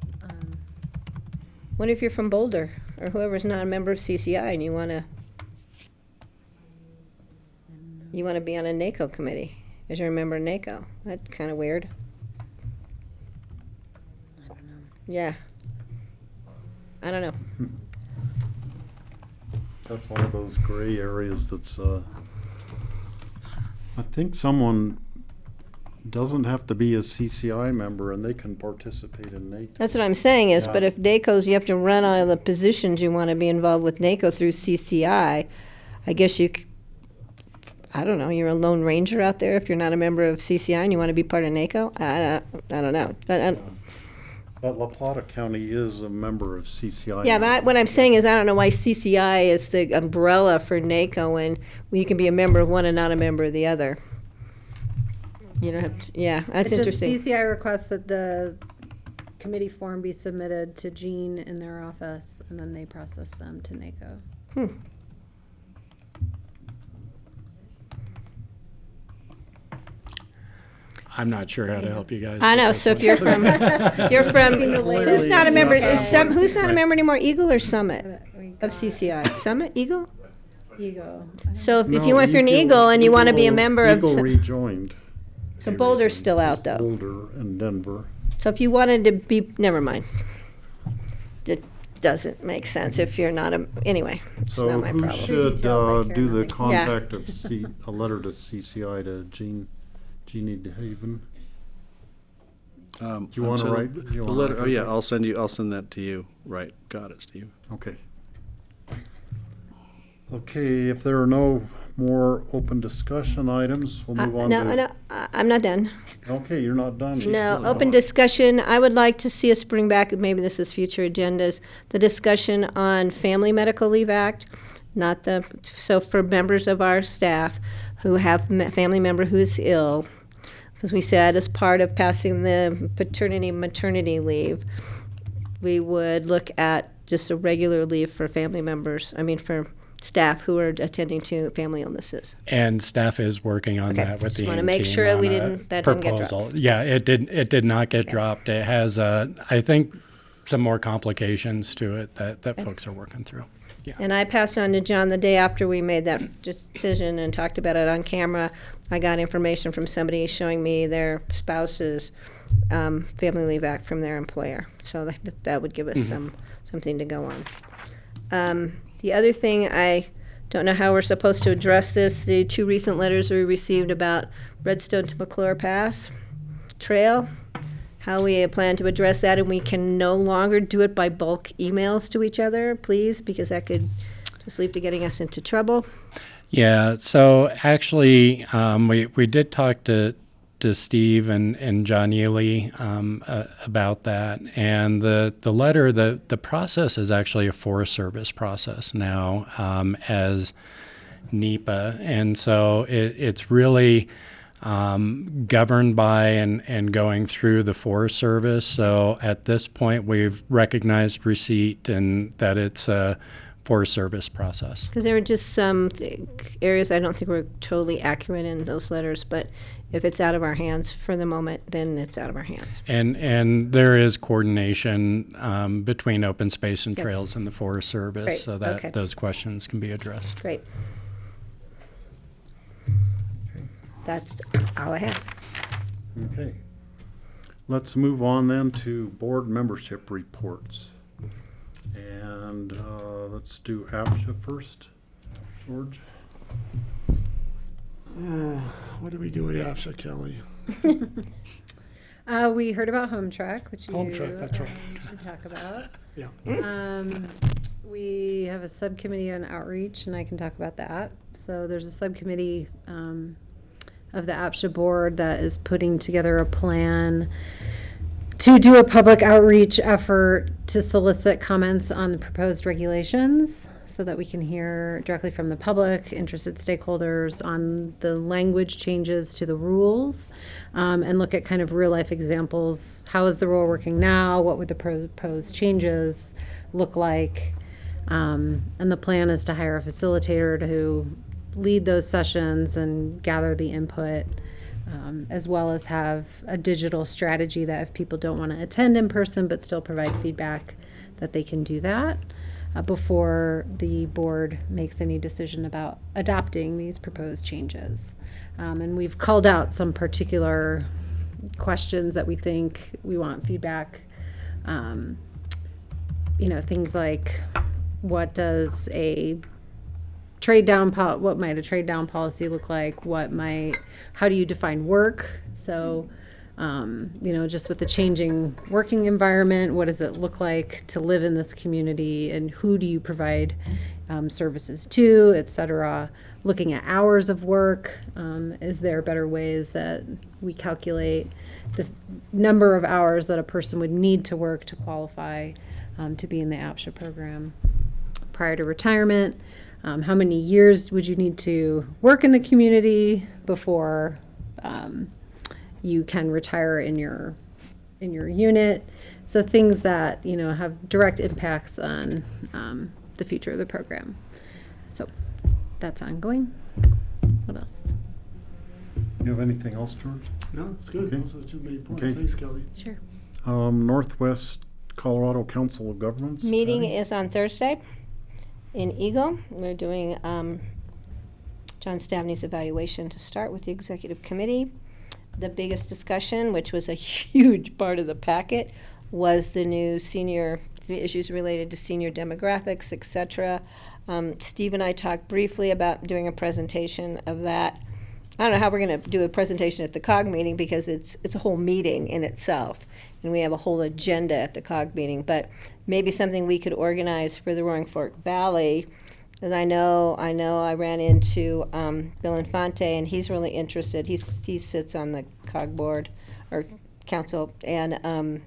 What if you're from Boulder or whoever's not a member of CCI and you want to be on a NACO committee as you're a member of NACO? That's kind of weird. Yeah. I don't know. That's one of those gray areas that's, I think someone doesn't have to be a CCI member and they can participate in NACO. That's what I'm saying is, but Yeah. if NACO's, you have to run all the positions you want to be involved with NACO through CCI, I guess I don't know, you're a lone ranger out there if you're not a member of CCI and you want to be part of NACO? I don't know. But La Plata County is a member of CCI. Yeah, but what I'm saying is I don't know why CCI is the umbrella for NACO when you can be a member of one and not a member of the other. You don't have to, yeah, that's interesting. CCI requests that the committee form be submitted to Jean in their office, and then they process them to NACO. I'm not sure how to help you guys. I know, with so that if one. you're from, who's not a member, Okay. who's not a member anymore, Eagle or Summit We of got CCI? Summit, Eagle? Ego. So if No, you're an Eagle and you want to be a member of, Eagle rejoined. so Boulder's still out though. Boulder and Denver. So if you wanted to be, never mind. It doesn't make sense if you're not anyway, it's So not my who problem. should Details I care do the nothing. contact of a letter to CCI to Jeannie DeHaven? Do you want to so write? the do you wanna letter? write Oh that? yeah, I'll send that to you. Right, got it, Steve. Okay. Okay, if there are no more open discussion items, we'll move on to. No, I'm not done. Okay, you're not done. No, open discussion, I would like to see us bring back, maybe this is future agendas, the discussion on Family Medical Leave Act, so for members of our staff who have a family member who's ill, because we said as part of passing the paternity-maternity leave, we would look at just a regular leave for family members, for staff who are attending to family illnesses. And staff is working on Okay, that with just the wanna team make sure on we a that didn't get dropped. proposal. Yeah, it did not get dropped. It has, I think, some more complications to it that folks are working through. Yeah. And I passed on to John the day after we made that decision and talked about it on camera. I got information from somebody showing me their spouse's family leave act from their employer. So that would give us something to go on. The other thing, I don't know how we're supposed to address this. The 2 recent letters we received about Redstone to McClure Pass Trail, how we plan to address that, and we can no longer do it by bulk emails to each other, please, because that could just lead to getting us into trouble. Yeah, so actually, we did talk to Steve and John Ely about that, and the letter, the process is actually a Forest Service process now as NEPA, and so it's really governed by and going through the Forest Service. So at this point, we've recognized receipt and that it's a Forest Service process. Because there were just some areas I don't think were totally accurate in those letters, but if it's out of our hands for the moment, then it's out of our hands. And there is coordination between open space and Yep. trails and the Forest Service, Great. so that Okay. those questions can be addressed. Great. That's all I have. Okay. Let's move on then to board membership reports. And let's do APSHA first. George? What do we do with APSHA, Kelly? We heard about Home Track, which you Home Track, that's right. should talk about. Yeah. We have a subcommittee on outreach, and I can talk about that. So there's a subcommittee of the APSHA board that is putting together a plan to do a public outreach effort to solicit comments on the proposed regulations so that we can hear directly from the public, interested stakeholders on the language changes to the rules, and look at kind of real life examples. How is the rule working now? What would the proposed changes look like? And the plan is to hire a facilitator to lead those sessions and gather the input, as well as have a digital strategy that if people don't want to attend in person but still provide feedback, that they can do that before the board makes any decision about adopting these proposed changes. And we've called out some particular questions that we think we want feedback. Things like, what does a trade down what might a trade down policy look like? How do you define work? So, just with the changing working environment, what does it look like to live in this community, and who do you provide services to, et cetera? Looking at hours of work, is there better ways that we calculate the number of hours that a person would need to work to qualify to be in the APSHA program prior to retirement? How many years would you need to work in the community before you can retire in your unit? So things that have direct impacts on the future of the program. So that's ongoing. What else? You have anything else, George? No, it's good. Okay. Those are 2 main points. Okay. Thanks, Kelly. Sure. Northwest Colorado Council of Governments. Meeting Patty? is on Thursday in Eagle. We're doing John Stavney's evaluation to start with the executive committee. The biggest discussion, which was a huge part of the packet, was the new the issues related to senior demographics, et cetera. Steve and I talked briefly about doing a presentation of that. I don't know how we're going to do a presentation at the COG meeting because it's a whole meeting in itself, and we have a whole agenda at the COG meeting, but maybe something we could organize for the Roaring Fork Valley. Because I know I ran into Bill Infante, and he's really interested. He sits on the COG board or council, and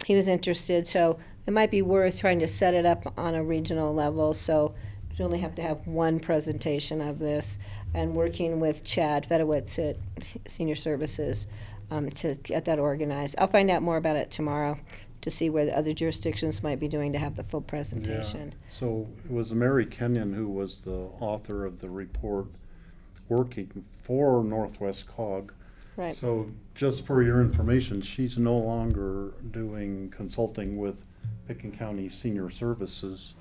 he was interested. So it might be worth trying to set it up on a regional level. So you only have to have one presentation of this, and working with Chad Fedowitz at Senior Services to get that organized. I'll find out more about it tomorrow to see where the other jurisdictions might be doing to have the full presentation. Yeah. So it was Mary Kenyon who was the author of the report working for Northwest COG. Right. So just for your information, she's no longer doing consulting with Pickens County Senior Services.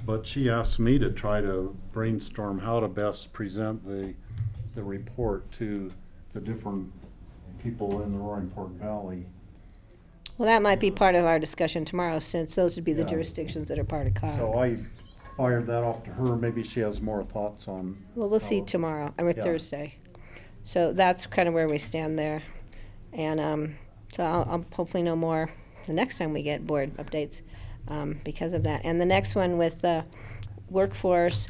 but she asked me to try to brainstorm how to best present the report to the different people in the Roaring Fork Valley. Well, that might be part of our discussion tomorrow, since those would be the Yeah. jurisdictions that are part of COG. So I fired that off to her. Maybe she has more thoughts on. Well, we'll see how- tomorrow, or Yeah. Thursday. So that's kind of where we stand there. And so I'll hopefully know more the next time we get board updates because of that. And the next one with the workforce,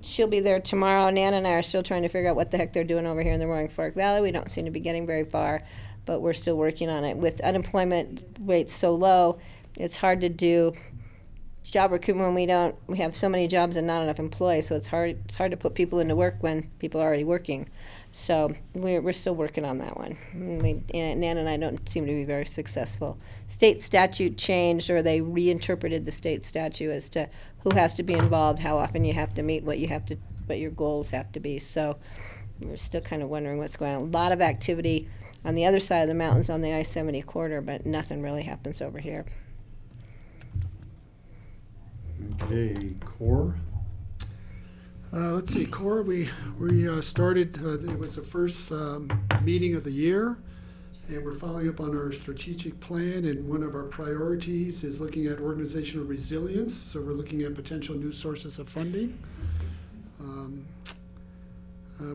she'll be there tomorrow. Nan and I are still trying to figure out what the heck they're doing over here in the Roaring Fork Valley. We don't seem to be getting very far, but we're still working on it. With unemployment rates so low, it's hard to do job recruitment when we have so many jobs and not enough employees, so it's hard to put people into work when people are already working. So we're still working on that one. Nan and I don't seem to be very successful. State statute changed, or they reinterpreted the state statute as to who has to be involved, how often you have to meet, what your goals have to be. So we're still kind of wondering what's going on. A lot of activity on the other side of the mountains on the I-70 corridor, but nothing really happens over here. Okay, core. Let's see, Core, we started, it was the first meeting of the year, and we're following up on our strategic plan, and one of our priorities is looking at organizational resilience, so we're looking at potential new sources of funding.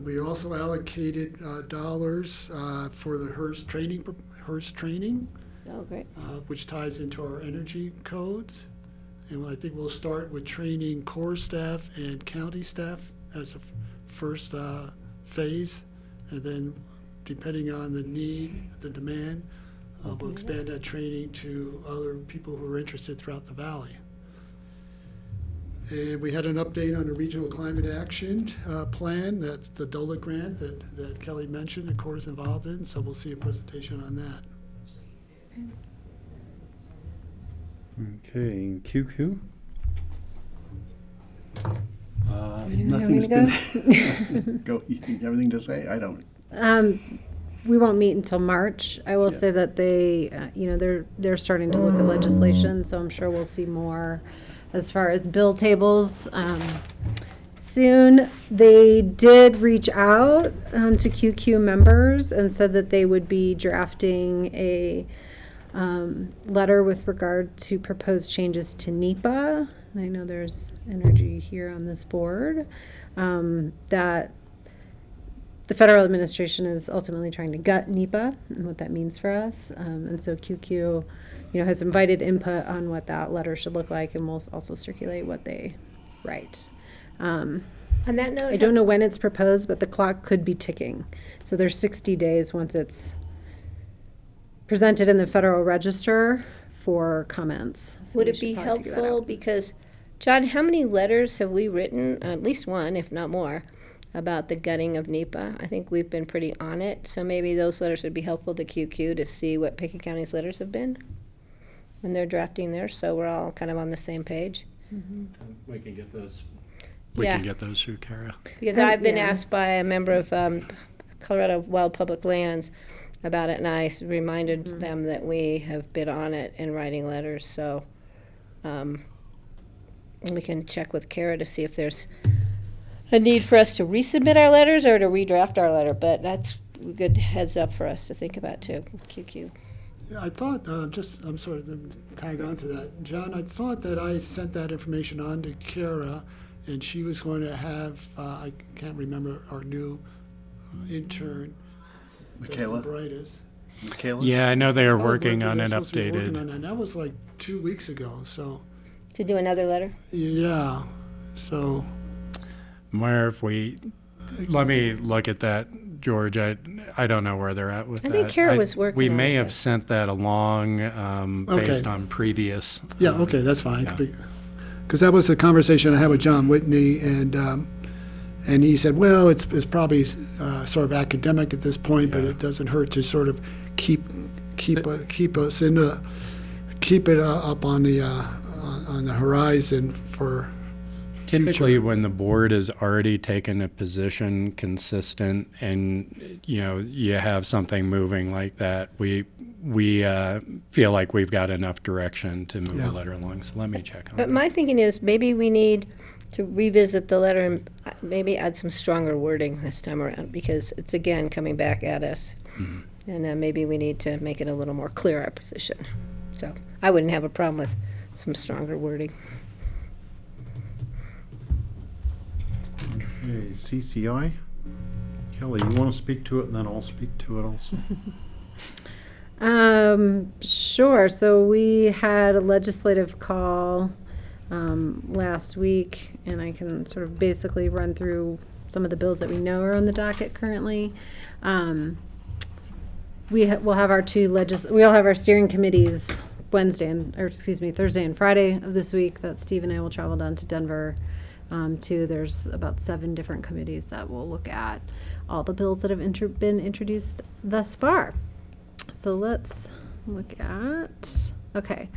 We also allocated dollars for the HERS training, Oh, great. which ties into our energy codes. And I think we'll start with training core staff and county staff as a first phase. And then depending on the need, the demand, we'll expand that training to other people who are interested throughout the valley. And we had an update on the Regional Climate Action Plan. That's the DOLA grant that Kelly mentioned, the Corps is involved in. So we'll see a presentation on that. Okay, QQ. Nothing's been. Go. You have anything to say? I don't. We won't meet until March. I will say that they, they're starting to look at legislation, so I'm sure we'll see more as far as bill tables soon. They did reach out to QQ members and said that they would be drafting a letter with regard to proposed changes to NEPA. I know there's energy here on this board, that the federal administration is ultimately trying to gut NEPA and what that means for us. And so QQ, has invited input on what that letter should look like, and we'll also circulate what they write. On that note, I don't know when it's proposed, but the clock could be ticking. So there's 60 days once it's presented in the Federal Register for comments. So would we it should be probably figure that helpful, out. because, John, how many letters have we written, at least one, if not more, about the gutting of NEPA? I think we've been pretty on it, so maybe those letters would be helpful to QQ to see what Pickett County's letters have been when they're drafting theirs, so we're all kind of on the same page. We can get those. We Yeah. can get those through Kara. Because I've been yeah. asked by a member of Colorado Wild Public Lands about it, and I reminded them that we have been on it in writing letters, so we can check with Kara to see if there's a need for us to resubmit our letters or to redraft our letter, but that's a good heads up for us to think about too, QQ. Yeah, I thought, I'm sorry to tag on to that. John, I thought that I sent that information on to Kara, and she was going to have, I can't remember, our new intern. that's the Michaela? brightest. Michaela? Yeah, I know they are Oh, working they're on it supposed to be working updated. on that. And that was like 2 weeks ago, so, To do another letter? yeah, so. Where if we, let me look at that, George. I don't know where they're at with I that. think Kara was working We on may it, have but- sent that along based Okay. on previous. Yeah, okay, that's fine. Yeah. Because that was a conversation I had with John Whitney, and he said, well, it's probably sort of academic at this point, but it doesn't hurt to sort of keep us in the, keep it up on the horizon for Typically, when the board has already taken a position consistent and, you have something moving like that, we feel like we've got enough direction to move Yeah. the letter along. So let me check on But that. my thinking is maybe we need to revisit the letter and maybe add some stronger wording this time around, because it's again coming back at us. And maybe we need to make it a little more clear, our position. So I wouldn't have a problem with some stronger wording. Okay, CCI. Kelly, you want to speak to it, and then I'll speak to it also. Sure. So we had a legislative call last week, and I can sort of basically run through some of the bills that we know are on the docket currently. We'll have our we'll have our steering committees Thursday and Friday of this week. That Steve and I will travel down to Denver to. There's about 7 different committees that will look at all the bills that have been introduced thus far. So let's look at, okay.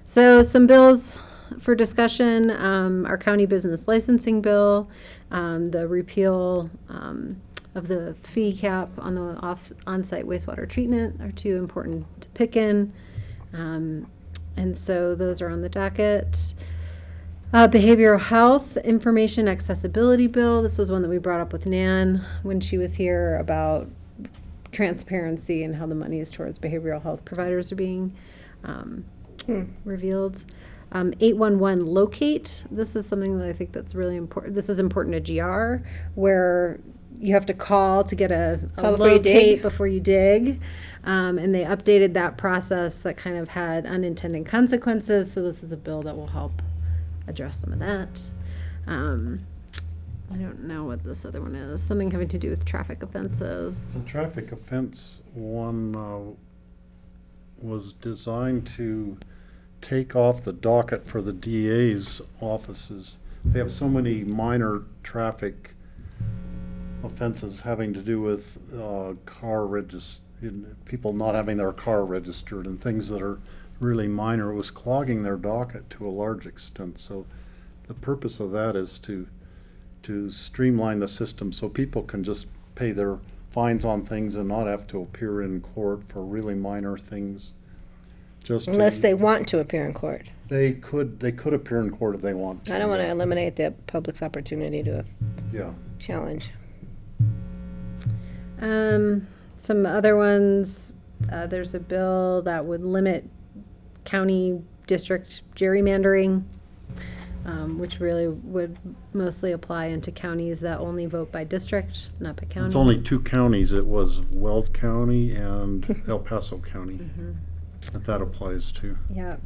So some bills for discussion, our county business licensing bill, the repeal of the fee cap on the on-site wastewater treatment are 2 important to pick in. And so those are on the docket. Behavioral health information accessibility bill. This was one that we brought up with Nan when she was here about transparency and how the monies towards behavioral health providers are being revealed. 811 locate. This is something that I think that's really important. This is important to GR, where you have to call to get a Call before you dig. locate before you dig. And they updated that process that kind of had unintended consequences. So this is a bill that will help address some of that. I don't know what this other one is. Something having to do with traffic offenses. The traffic offense one was designed to take off the docket for the DA's offices. They have so many minor traffic offenses having to do with people not having their car registered and things that are really minor. It was clogging their docket to a large extent. So the purpose of that is to streamline the system so people can just pay their fines on things and not have to appear in court for really minor things. Unless they want to appear in court. They could appear in court if they want to. I don't want to eliminate the public's opportunity to Yeah. challenge. Some other ones, there's a bill that would limit county district gerrymandering, which really would mostly apply into counties that only vote by district, not by county. It's only 2 counties. It was Weld County and El Paso County that applies to. Yeah.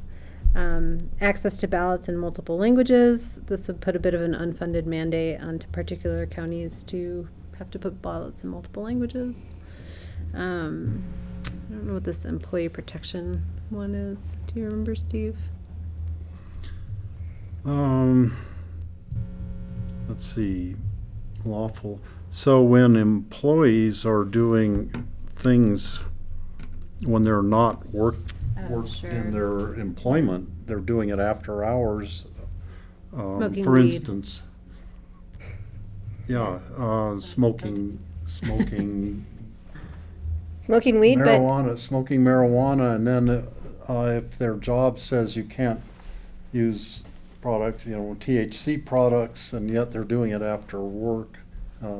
Access to ballots in multiple languages. This would put a bit of an unfunded mandate onto particular counties to have to put ballots in multiple languages. I don't know what this employee protection one is. Do you remember, Steve? Let's see, lawful. So when employees are doing things when they're not work Sure. in their employment, they're doing it after hours. Smoking For weed. instance, yeah, smoking Smoking weed, marijuana, smoking marijuana, and then if their job says you can't use products, THC products, and yet they're doing it after work.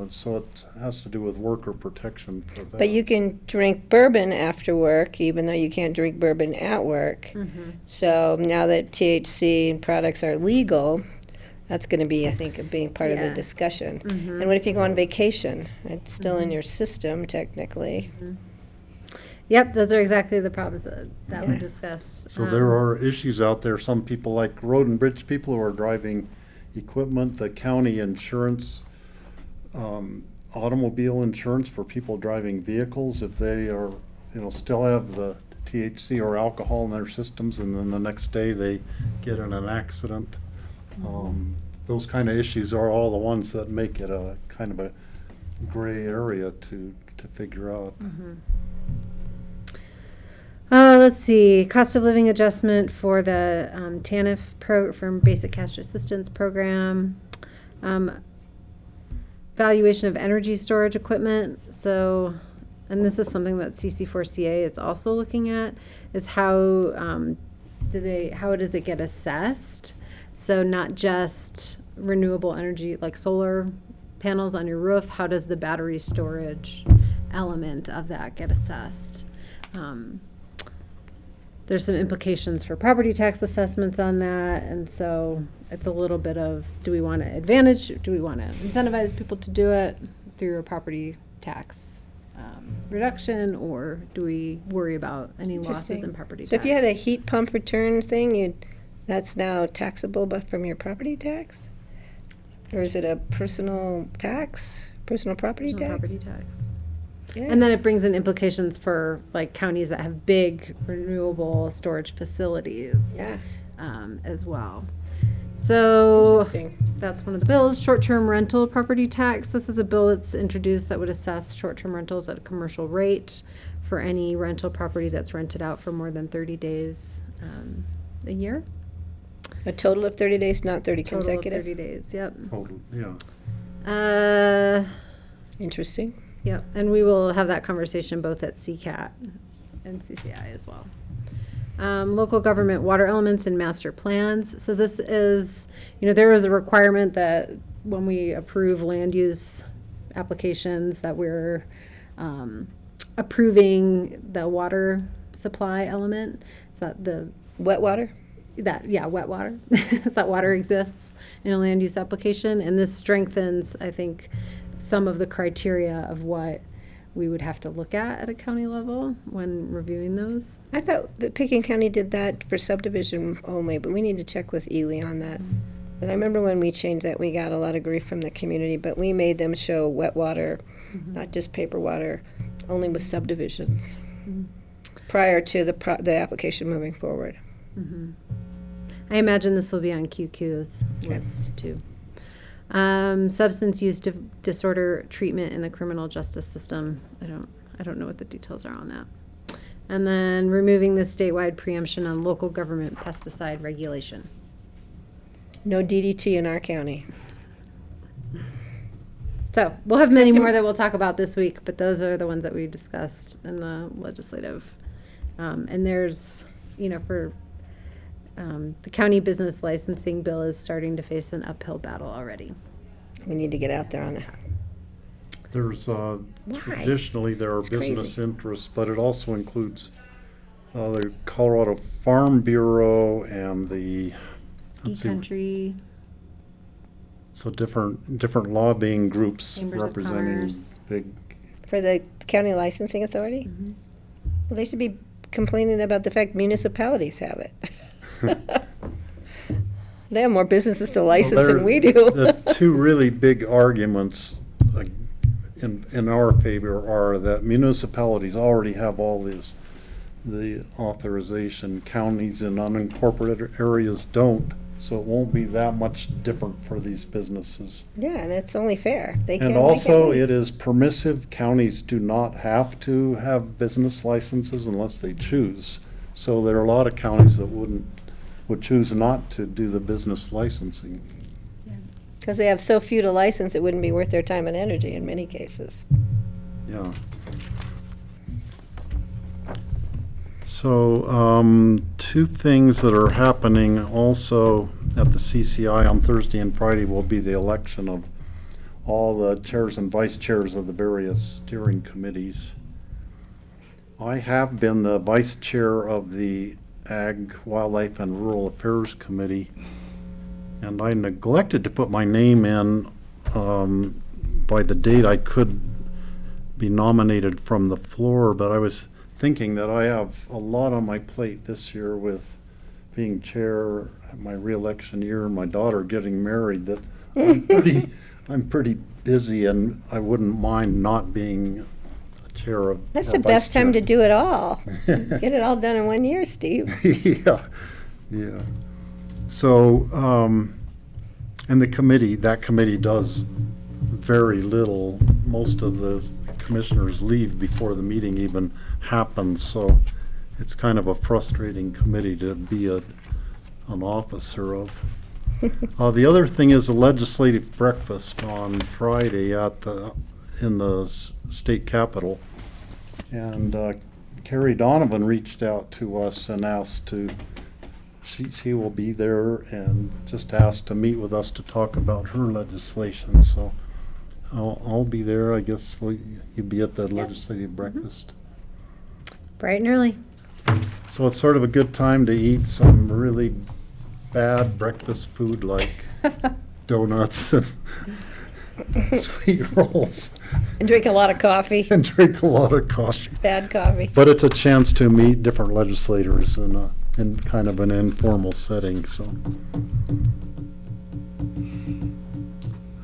So it has to do with worker protection for that. but you can drink bourbon after work, even though you can't drink bourbon at work. So now that THC products are legal, that's going to be, I think, a big part of the Yeah. discussion. And what if you go on vacation? It's still in your system, technically. Yep, those are exactly the problems that were discussed. So there are issues out there. Some people, like road and bridge people who are driving equipment, the county insurance, automobile insurance for people driving vehicles, if they are, still have the THC or alcohol in their systems, and then the next day they get in an accident. Those kind of issues are all the ones that make it a kind of a gray area to figure out. Let's see, cost of living adjustment for the TANF from Basic Cash Assistance Program. Valuation of energy storage equipment. So, and this is something that CC4CA is also looking at, is how does it get assessed? So not just renewable energy like solar panels on your roof, how does the battery storage element of that get assessed? There's some implications for property tax assessments on that, and so it's a little bit of, do we want to incentivize people to do it through a property tax reduction, or do we worry about any losses in Interesting. property tax? So if you had a heat pump return thing, that's now taxable, but from your property tax? Or is it a personal tax, personal property Personal tax? property tax. Yeah. And then it brings in implications for like counties that have big renewable storage facilities. Yeah. As well. So Interesting. that's one of the bills. Short-term rental property tax. This is a bill that's introduced that would assess short-term rentals at a commercial rate for any rental property that's rented out for more than 30 days a year. A total of 30 days, not 30 Total of consecutive? 30 days, yep. Total, yeah. Interesting. Yep, and we will have that conversation both at CCAT and CCI as well. Local government water elements and master plans. So this is, there is a requirement that when we approve land use applications that we're approving the water supply element. Is that the Wet water? wet water. Is that water exists in a land use application, and this strengthens, I think, some of the criteria of what we would have to look at a county level when reviewing those. I thought that Pickens County did that for subdivision only, but we need to check with Ely on that. And I remember when we changed that, we got a lot of grief from the community, but we made them show wet water, not just paper water, only with subdivisions, prior to the application moving forward. I imagine this will be on QQ's list too. Substance use disorder treatment in the criminal justice system. I don't know what the details are on that. And then removing the statewide preemption on local government pesticide regulation. No DDT in our county. So we'll have many more that we'll talk about this week, but those are the ones that we discussed in the legislative. And there's, for the county business licensing bill is starting to face an uphill battle already. We need to get out there on that. There's, traditionally, there are It's business crazy. interests, but it also includes the Colorado Farm Bureau and the, Ski country, so different lobbying groups Chambers of representing Commerce. big, For the county licensing authority? Well, they should be complaining about the fact municipalities have it. They have more businesses to license than we do. The two really big arguments in our favor are that municipalities already have all the authorization, counties and unincorporated areas don't, so it won't be that much different for these businesses. Yeah, and it's only fair. They And can. also, it is permissive. Counties do not have to have business licenses unless they choose. So there are a lot of counties that would choose not to do the business licensing. Because they have so few to license, it wouldn't be worth their time and energy in many cases. Yeah. So, two things that are happening also at the CCI on Thursday and Friday will be the election of all the chairs and vice chairs of the various steering committees. I have been the vice chair of the Ag, Wildlife, and Rural Affairs Committee, and I neglected to put my name in by the date I could be nominated from the floor, but I was thinking that I have a lot on my plate this year with being chair, my reelection year, and my daughter getting married, that I'm pretty busy, and I wouldn't mind not being a chair of. That's or the vice best time to chair. do it all. Get it all done in 1 year, Steve. Yeah. So, and that committee does very little. Most of the commissioners leave before the meeting even happens, so it's kind of a frustrating committee to be an officer of. The other thing is a legislative breakfast on Friday in the state capitol. And Carrie Donovan reached out to us and asked she will be there and just asked to meet with us to talk about her legislation. So I'll be there. I guess you'll be at the legislative breakfast. Bright and early. So it's sort of a good time to eat some really bad breakfast food like donuts and sweet rolls And drink a lot of coffee, and drink a lot of coffee. bad coffee. But it's a chance to meet different legislators in kind of an informal setting, so.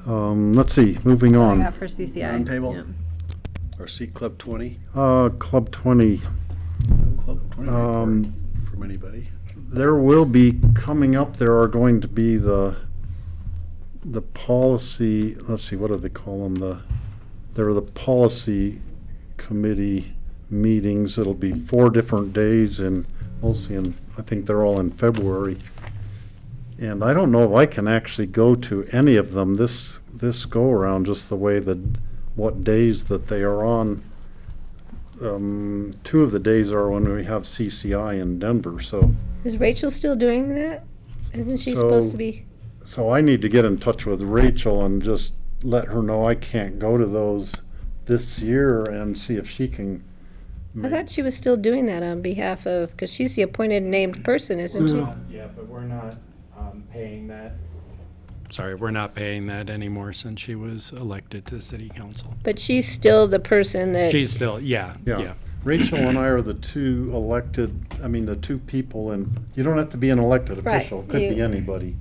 Let's see, moving I on. got for CCI. Roundtable? Yeah. Or seat Club 20? Club 20. Club 20 report from anybody? There will be coming up, there are going to be the policy, let's see, what do they call them? There are the policy committee meetings. It'll be 4 different days and mostly I think they're all in February. And I don't know if I can actually go to any of them this go around, just the way what days that they are on. 2 of the days are when we have CCI in Denver, so. Is Rachel still doing that? Isn't she So- supposed to be? So I need to get in touch with Rachel and just let her know I can't go to those this year and see if she can. I thought she was still doing that on behalf of, because she's the appointed named person, isn't she? Yeah, but we're not paying that. Sorry, we're not paying that anymore since she was elected to city council. But she's still the person that, She's still, yeah. Rachel and I are the 2 the 2 people, and you don't have to be an elected Right, official. It could be anybody.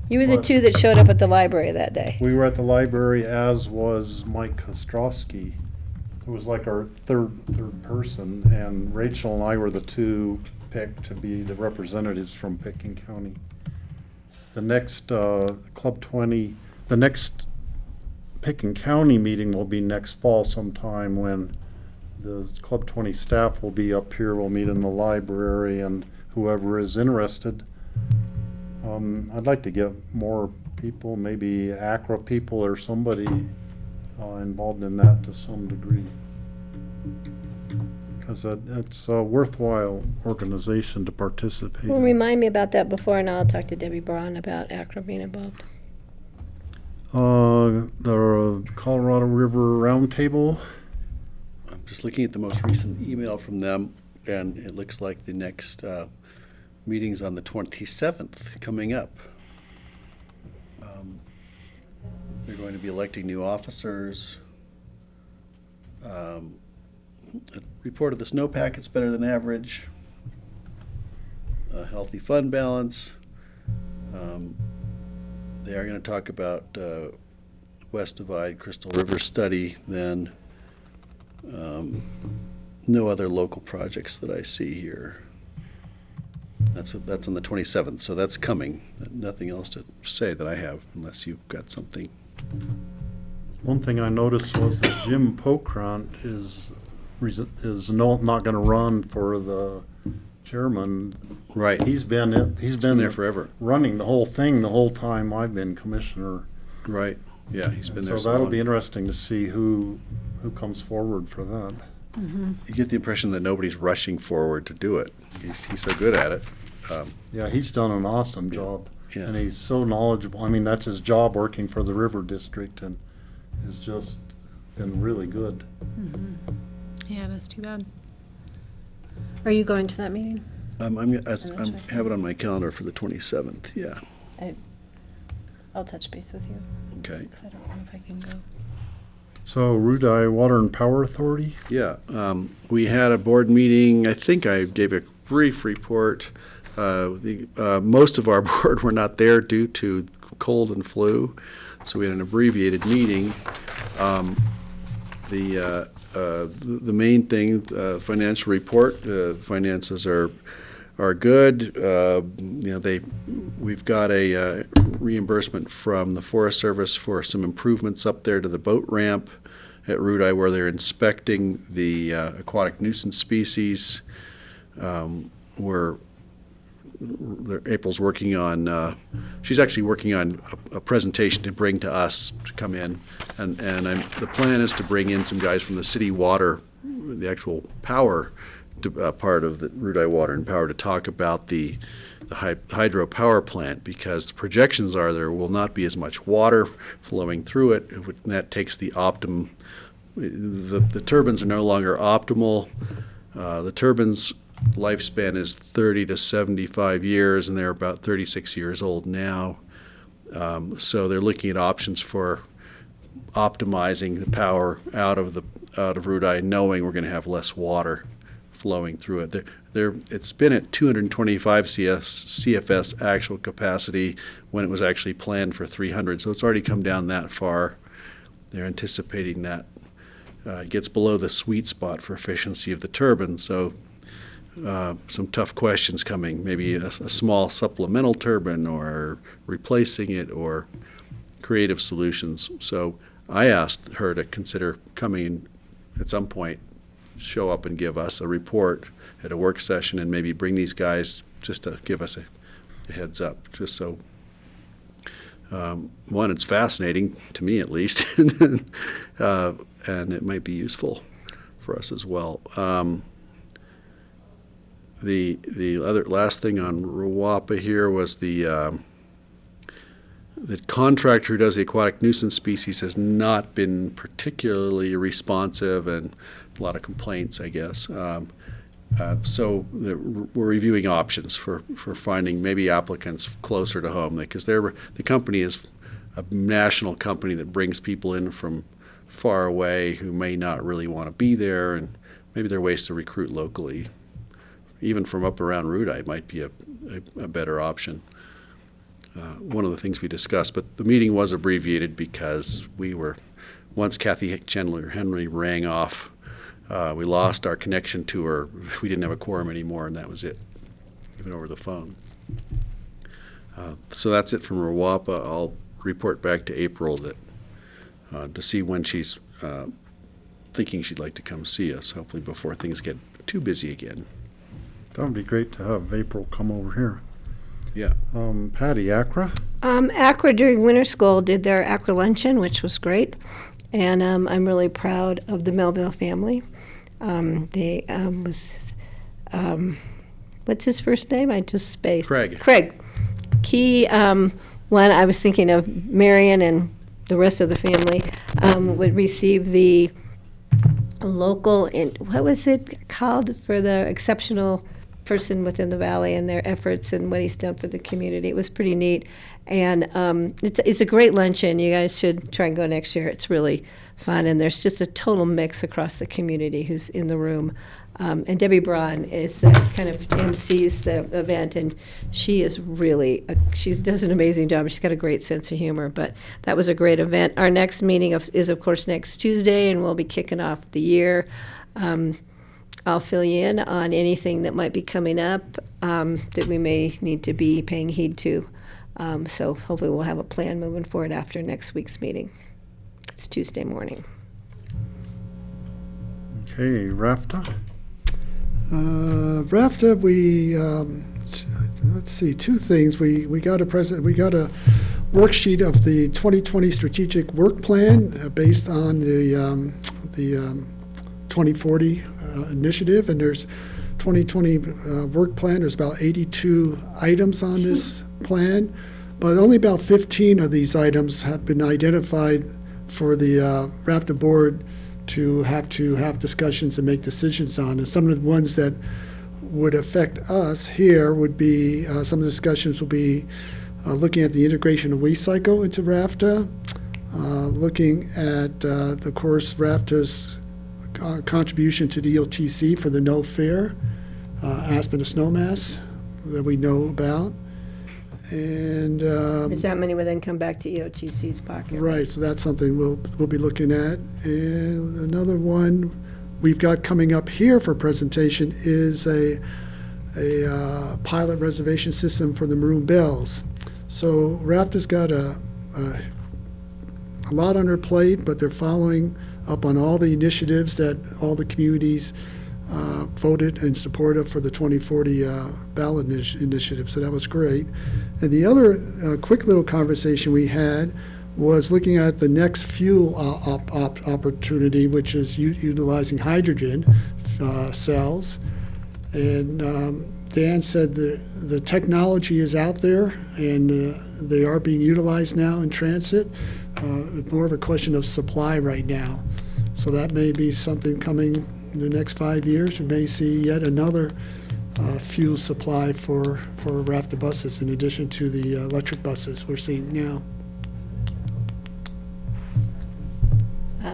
you were the But- 2 that showed up at the library that day. We were at the library, as was Mike Kostrowski, who was like our third person, and Rachel and I were the 2 picked to be the representatives from Pickens County. The next Club 20, the next Pickens County meeting will be next fall sometime when the Club 20 staff will be up here. We'll meet in the library, and whoever is interested. I'd like to get more people, maybe ACRA people or somebody involved in that to some degree. Because it's a worthwhile organization to participate Well, in. remind me about that before, and I'll talk to Debbie Braun about ACRA being involved. The Colorado River Roundtable. I'm just looking at the most recent email from them, and it looks like the next meeting's on the 27th coming up. They're going to be electing new officers. A report of the snowpack, it's better than average. A healthy fund balance. They are going to talk about West Divide Crystal River study, then no other local projects that I see here. That's on the 27th, so that's coming. Nothing else to say that I have, unless you've got something. One thing I noticed was that Jim Pokrant is not going to run for the chairman. Right. He's been Been there forever. running the whole thing the whole time I've been commissioner. Right. Yeah, he's been there So so that'll long. be interesting to see who comes forward for that. You get the impression that nobody's rushing forward to do it. He's so good at it. Yeah, he's done an awesome job. Yeah. And he's so knowledgeable. I mean, that's his job, working for the River District, and has just been really good. Yeah, that's too bad. Are you going to that meeting? I'm that's right. have it on my calendar for the 27th, yeah. I'll touch base with you, Okay. because I don't know if I can go. So, Rudai Water and Power Authority? Yeah, we had a board meeting. I think I gave a brief report. Most of our board were not there due to cold and flu, so we had an abbreviated meeting. The main thing, financial report, finances are good. We've got a reimbursement from the Forest Service for some improvements up there to the boat ramp at Rudai, where they're inspecting the aquatic nuisance species. We're April's working on, she's actually working on a presentation to bring to us to come in. And the plan is to bring in some guys from the city water, the actual power part of the Rudai Water and Power, to talk about the hydropower plant, because the projections are there will not be as much water flowing through it, and that takes the optimum. The turbines are no longer optimal. The turbines' lifespan is 30 to 75 years, and they're about 36 years old now. So they're looking at options for optimizing the power out of Rudai, knowing we're going to have less water flowing through it. It's been at 225 CFS actual capacity when it was actually planned for 300, so it's already come down that far. They're anticipating that it gets below the sweet spot for efficiency of the turbine, so some tough questions coming, maybe a small supplemental turbine or replacing it or creative solutions. So I asked her to consider coming at some point, show up and give us a report at a work session, and maybe bring these guys just to give us a heads up, just so one, it's fascinating to me at least, and it might be useful for us as well. The other last thing on RWAPA here was the contractor who does the aquatic nuisance species has not been particularly responsive, and a lot of complaints, I guess. So we're reviewing options for finding maybe applicants closer to home, because the company is a national company that brings people in from far away who may not really want to be there, and maybe there are ways to recruit locally. Even from up around Rudai might be a better option. One of the things we discussed, but the meeting was abbreviated because once Kathy Chandler Henry rang off, we lost our connection to her. We didn't have a quorum anymore, and that was it, even over the phone. So that's it from RWAPA. I'll report back to April to see when she's thinking she'd like to come see us, hopefully before things get too busy again. That would be great to have April come over here. Yeah. Patty, Accra? Accra during winter school did their Accra luncheon, which was great. And I'm really proud of the Melville family. They what's his first name? I just spaced. Craig. He, when I was thinking of Marion and the rest of the family, would receive the local, what was it called, for the exceptional person within the valley and their efforts and what he's done for the community. It was pretty neat. And it's a great luncheon. You guys should try and go next year. It's really fun. And there's just a total mix across the community who's in the room. And Debbie Braun is kind of MCs the event, and she is really, she does an amazing job. She's got a great sense of humor, but that was a great event. Our next meeting is, of course, next Tuesday, and we'll be kicking off the year. I'll fill you in on anything that might be coming up that we may need to be paying heed to. So hopefully we'll have a plan moving forward after next week's meeting. It's Tuesday morning. Okay, RAFTA? RAFTA, we let's see, two things. We got a worksheet of the 2020 strategic work plan based on the 2040 initiative, and there's 2020 work plan. There's about 82 items on this plan, but only about 15 of these items have been identified for the RAFTA board to have discussions and make decisions on. And some of the ones that would affect us here would be, some of the discussions will be looking at the integration of waste cycle into RAFTA, looking at, of course, RAFTA's contribution to the ELTC for the no fare, Aspen to Snowmass that we know about. And that money will then come back to EOTC's pocket. right, so that's something we'll be looking at. And another one we've got coming up here for presentation is a pilot reservation system for the Maroon Bells. So RAFTA's got a lot on their plate, but they're following up on all the initiatives that all the communities voted in support of for the 2040 ballot initiative, so that was great. And the other quick little conversation we had was looking at the next fuel opportunity, which is utilizing hydrogen cells. And Dan said the technology is out there, and they are being utilized now in transit. More of a question of supply right now. So that may be something coming in the next 5 years. We may see yet another fuel supply for raptor buses in addition to the electric buses we're seeing now.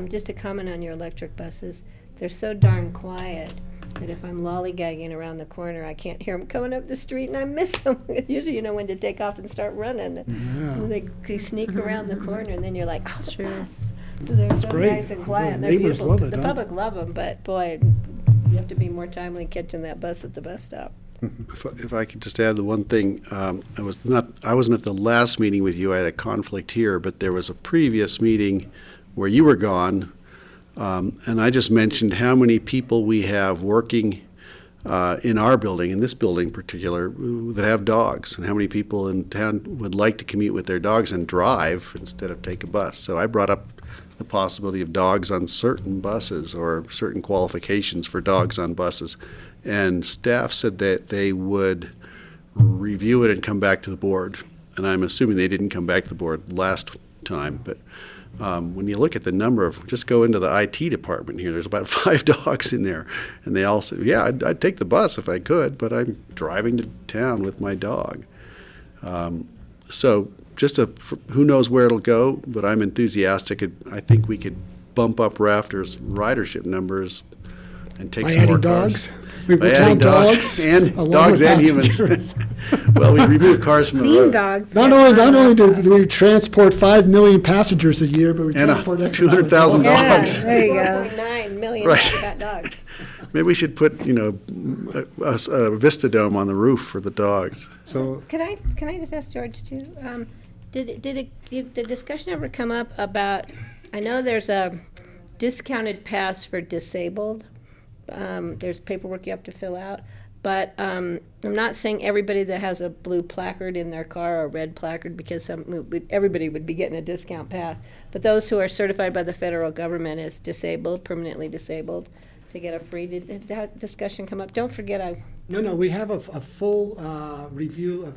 Just a comment on your electric buses. They're so darn quiet that if I'm lollygagging around the corner, I can't hear them coming up the street, and I miss them. Usually you know when to take off and start running. And they sneak around the corner, and then you're like, oh, the bus. They're so great. nice and quiet. The They're neighbors beautiful. love it, The huh? public love them, but boy, you have to be more timely catching that bus at the bus stop. If I could just add the one thing, I wasn't at the last meeting with you. I had a conflict here, but there was a previous meeting where you were gone, and I just mentioned how many people we have working in our building, in this building in particular, that have dogs, and how many people in town would like to commute with their dogs and drive instead of take a bus. So I brought up the possibility of dogs on certain buses or certain qualifications for dogs on buses. And staff said that they would review it and come back to the board. And I'm assuming they didn't come back to the board last time, but when you look at the number of, just go into the IT department here, there's about 5 dogs in there. And they all say, yeah, I'd take the bus if I could, but I'm driving to town with my dog. So just who knows where it'll go, but I'm enthusiastic. I think we could bump up Rafter's ridership numbers and take By some more adding cars. dogs? We By count adding dogs and along dogs with and humans. passengers. Well, we remove cars from the Seen road. dogs. Not only do we transport 5 million passengers a year, but we And transport extra 200,000 dogs. Yeah, dogs. there you go. 4.9 million Right. fat dogs. Maybe we should put, a Vista Dome on the roof for the dogs. So, Can I just ask George too? Did the discussion ever come up about? I know there's a discounted pass for disabled. There's paperwork you have to fill out, but I'm not saying everybody that has a blue placard in their car or a red placard, because everybody would be getting a discount pass. But those who are certified by the federal government as disabled, permanently disabled, to get a free. Did that discussion come up? Don't forget, No, we have a full review of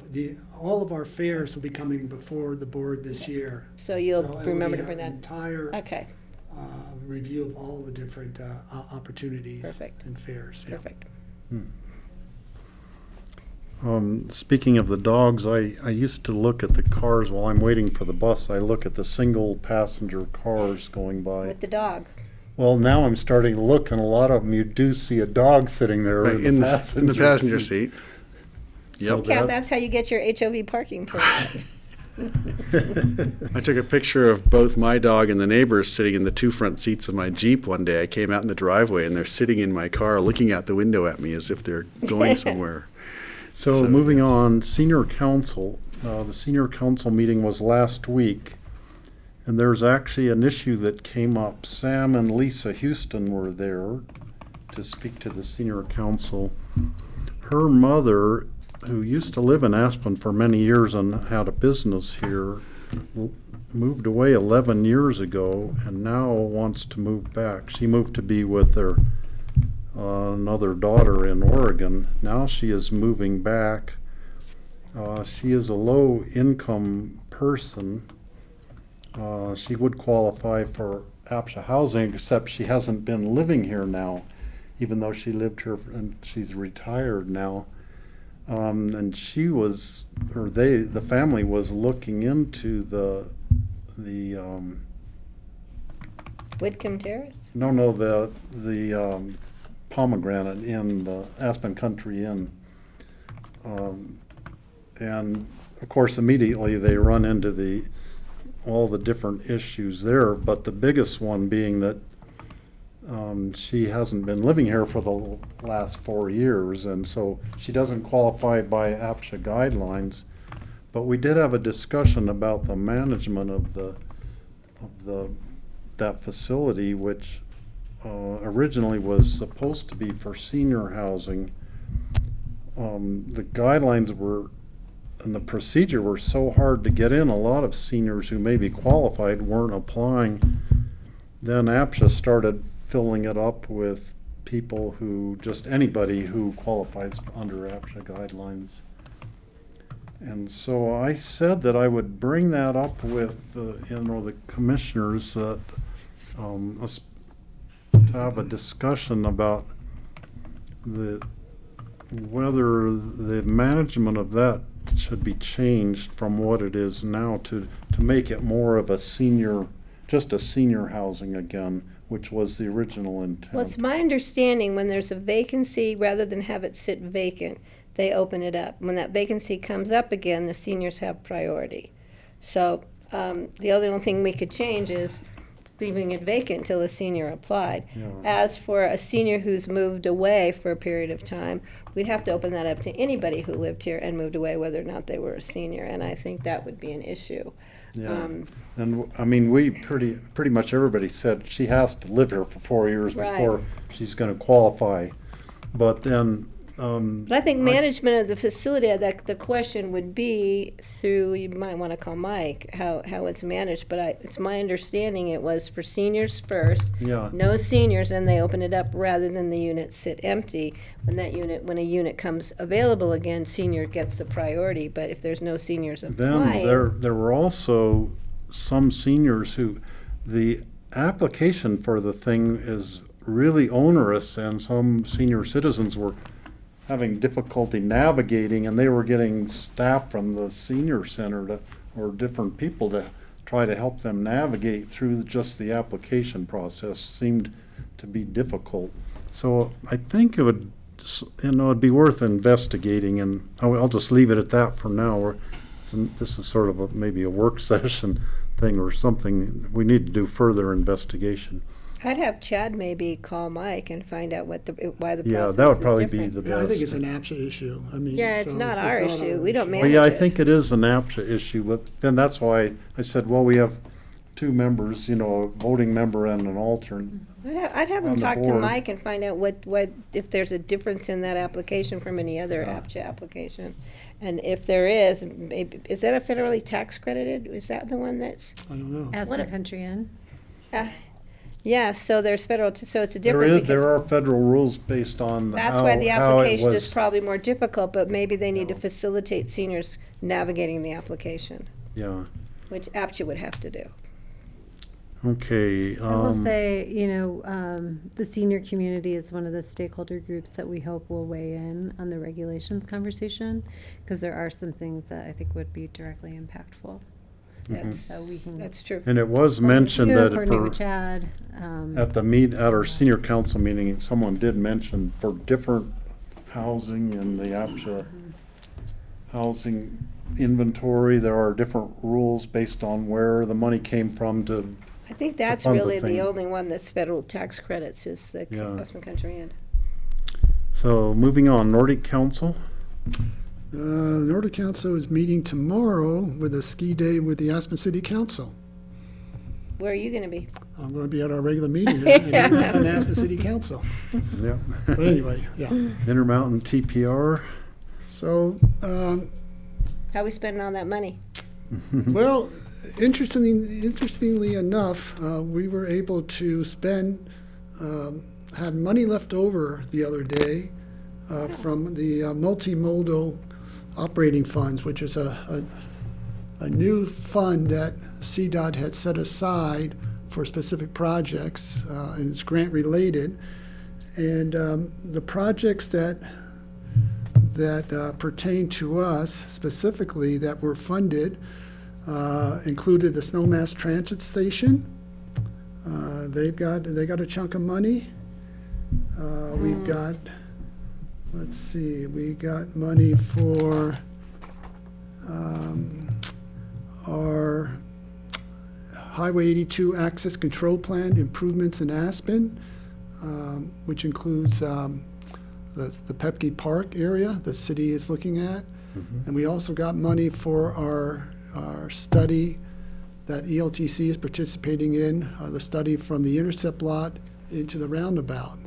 all of our fares will be coming before the board this year. so you'll So it will remember be to bring an that. entire Okay, review of all the different opportunities Perfect. and fares. Yeah. perfect. speaking of the dogs, I used to look at the cars while I'm waiting for the bus. I look at the single passenger cars going by. With the dog. Well, now I'm starting to look, and a lot of them, you do see a dog sitting there Right, in the passenger seat. So Yep. Yeah, that- that's how you get your HOV parking permit. I took a picture of both my dog and the neighbors sitting in the 2 front seats of my Jeep one day. I came out in the driveway, and they're sitting in my car looking out the window at me as if they're going somewhere. So moving on, senior council. The senior council meeting was last week, and there's actually an issue that came up. Sam and Lisa Houston were there to speak to the senior council. Her mother, who used to live in Aspen for many years and had a business here, moved away 11 years ago and now wants to move back. She moved to be with their another daughter in Oregon. Now she is moving back. She is a low-income person. She would qualify for APSHA housing, except she hasn't been living here now, even though she lived here and she's retired now. And she was, or the family was looking into the Whitcomb Terrace? the Pomegranate Inn, the Aspen Country Inn. And of course, immediately they run into all the different issues there, but the biggest one being that she hasn't been living here for the last 4 years, and so she doesn't qualify by APSHA guidelines. But we did have a discussion about the management of that facility, which originally was supposed to be for senior housing, the guidelines were and the procedure were so hard to get in. A lot of seniors who may be qualified weren't applying. Then APSHA started filling it up with people who, just anybody who qualifies under APSHA guidelines. And so I said that I would bring that up with, the commissioners, that us to have a discussion about whether the management of that should be changed from what it is now to make it more of a senior, just a senior housing again, which was the original intent. Well, it's my understanding when there's a vacancy, rather than have it sit vacant, they open it up. When that vacancy comes up again, the seniors have priority. So the only thing we could change is leaving it vacant until a senior applied. Yeah. As for a senior who's moved away for a period of time, we'd have to open that up to anybody who lived here and moved away, whether or not they were a senior, and I think that would be an issue. Yeah. And I mean, we pretty much everybody said she has to live here for 4 years Right. before she's going to qualify. But then, But I think management of the facility, the question would be through, you might want to call Mike, how it's managed, but it's my understanding it was for seniors first. Yeah. No seniors, and they open it up rather than the unit sit empty. When a unit comes available again, senior gets the priority, but if there's no seniors then applying. there were also some seniors who, the application for the thing is really onerous, and some senior citizens were having difficulty navigating, and they were getting staff from the senior center or different people to try to help them navigate through just the application process. Seemed to be difficult. So I think it would, it'd be worth investigating, and I'll just leave it at that for now. This is sort of maybe a work session thing or something. We need to do further investigation. I'd have Chad maybe call Mike and find out why the process is Yeah, that would probably different. be the Yeah, best. I think it's an APSHA issue. I mean, Yeah, it's so not our issue. We don't issue. manage Well, yeah, I it. think it is an APSHA issue, but then that's why I said, well, we have two members, a voting member and an alternate. I'd have him on the talk to board. Mike and find out what if there's a difference in that application from any other APSHA application. And if there is, maybe, is that a federally tax credited? Is that the one that's? I don't know. As What per a- country in. Yeah, so there's federal, so it's a different. There because are federal rules based on that's why the how it application is was. probably more difficult, but maybe they need to facilitate seniors navigating the application, Yeah, which APSHA would have to do. okay. I will say, the senior community is one of the stakeholder groups that we hope will weigh in on the regulations conversation, because there are some things that I think would be directly impactful. That's, So we can. that's true. And it was mentioned that Coordinate with for, Chad. at our senior council meeting, someone did mention for different housing and the APSHA housing inventory, there are different rules based on where the money came from to, I think that's fund the really the thing. only one that's federal tax credits is the Yeah. Western Country Inn. so moving on, Nordic Council. Nordic Council is meeting tomorrow with a ski day with the Aspen City Council. Where are you going to be? I'm going to be at our regular meeting in Aspen City Council. Yeah. But anyway, yeah. Intermountain TPR. So, How are we spending all that money? well, interestingly enough, we were able to spend, had money left over the other day from the multimodal operating funds, which is a new fund that CDOT had set aside for specific projects, and it's grant related. And the projects that pertain to us specifically that were funded included the Snowmass Transit Station. They got a chunk of money. We've got, let's see, we got money for our Highway 82 Access Control Plan improvements in Aspen, which includes the Pepke Park area the city is looking at. And we also got money for our study that ELTC is participating in, the study from the Intercept lot into the roundabout.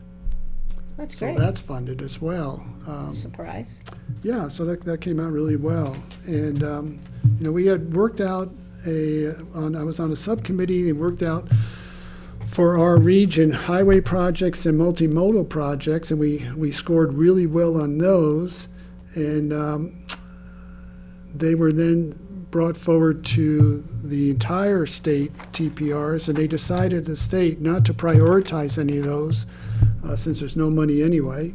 That's So great. that's funded as well. Surprise. Yeah, so that came out really well. And, you know, we had worked out I was on a subcommittee and worked out for our region highway projects and multimodal projects, and we scored really well on those. And they were then brought forward to the entire state TPRs, and they decided, the state, not to prioritize any of those, since there's no money anyway.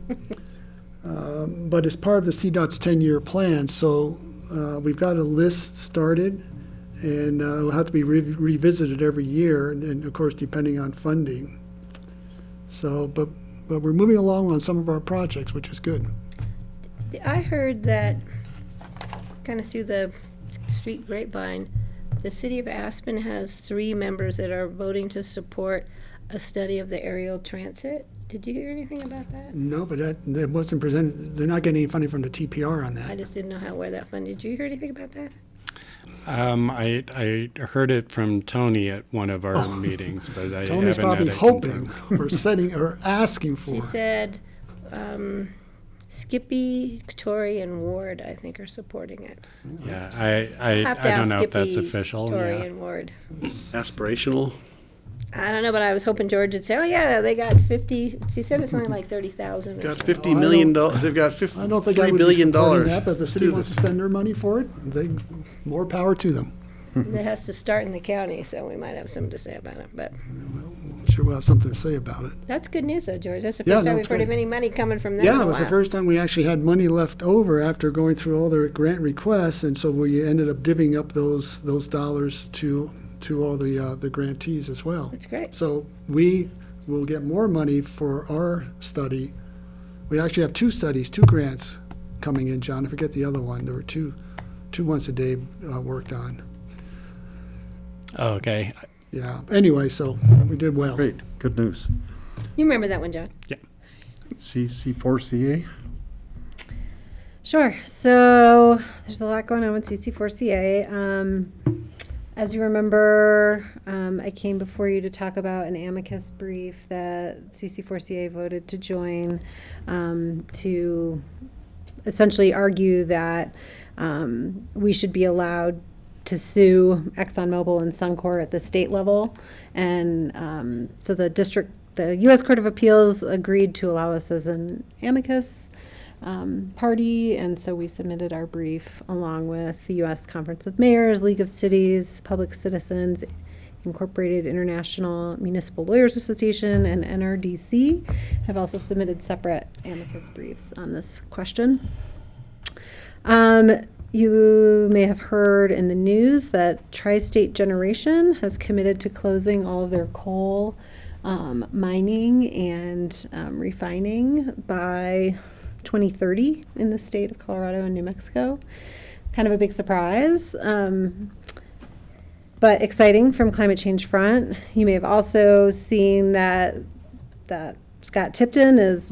But it's part of the CDOT's 10-year plan, so we've got a list started, and will have to be revisited every year, and of course, depending on funding. So, but we're moving along on some of our projects, which is good. I heard that, kind of through the street grapevine, the city of Aspen has 3 members that are voting to support a study of the aerial transit. Did you hear anything about that? No, but that wasn't presented, they're not getting any funding from the TPR on I that. just didn't know where that funded. Did you hear anything about that? I heard it from Tony at one of our meetings, but I Tony's haven't probably had it hoping confirmed. or setting, or asking for. She said Skippy, Tory, and Ward, I think, are supporting it. Yeah, I'll have to I don't ask know if that's Skippy, official. Tory, Yeah. and Ward. Aspirational. I don't know, but I was hoping George would say, "Oh yeah, they got 50." She said it's only like 30,000. Got Oh, $50 million. They've got I don't think I $3 would be billion supporting that, but if the to city do wants to this. spend their money for it, more power to them. It has to start in the county, so we might have something to say about it. But I'm sure we'll have something to say about it. that's good news, though, George. That's the Yeah, first no, time it's we've heard of great. any money coming from them. Yeah, in it a was the while. first time we actually had money left over after going through all the grant requests, and so we ended up divvying up those dollars to all the grantees as well. That's great. So we will get more money for our study. We actually have 2 studies, 2 grants coming in, John. I forget the other one. There were two ones that Dave worked on. Oh, okay. Yeah. Anyway, so we did well. Great, good news. You remember that one, John? CC4CA? Sure. So there's a lot going on with CC4CA. As you remember, I came before you to talk about an amicus brief that CC4CA voted to join to essentially argue that we should be allowed to sue ExxonMobil and Suncor at the state level. And so the U.S. Court of Appeals agreed to allow us as an amicus party, and so we submitted our brief along with the U.S. Conference of Mayors, League of Cities, Public Citizens, Incorporated International Municipal Lawyers Association, and NRDC have also submitted separate amicus briefs on this question. You may have heard in the news that Tri-State Generation has committed to closing all of their coal mining and refining by 2030 in the state of Colorado and New Mexico. Kind of a big surprise, but exciting from climate change front. You may have also seen that Scott Tipton is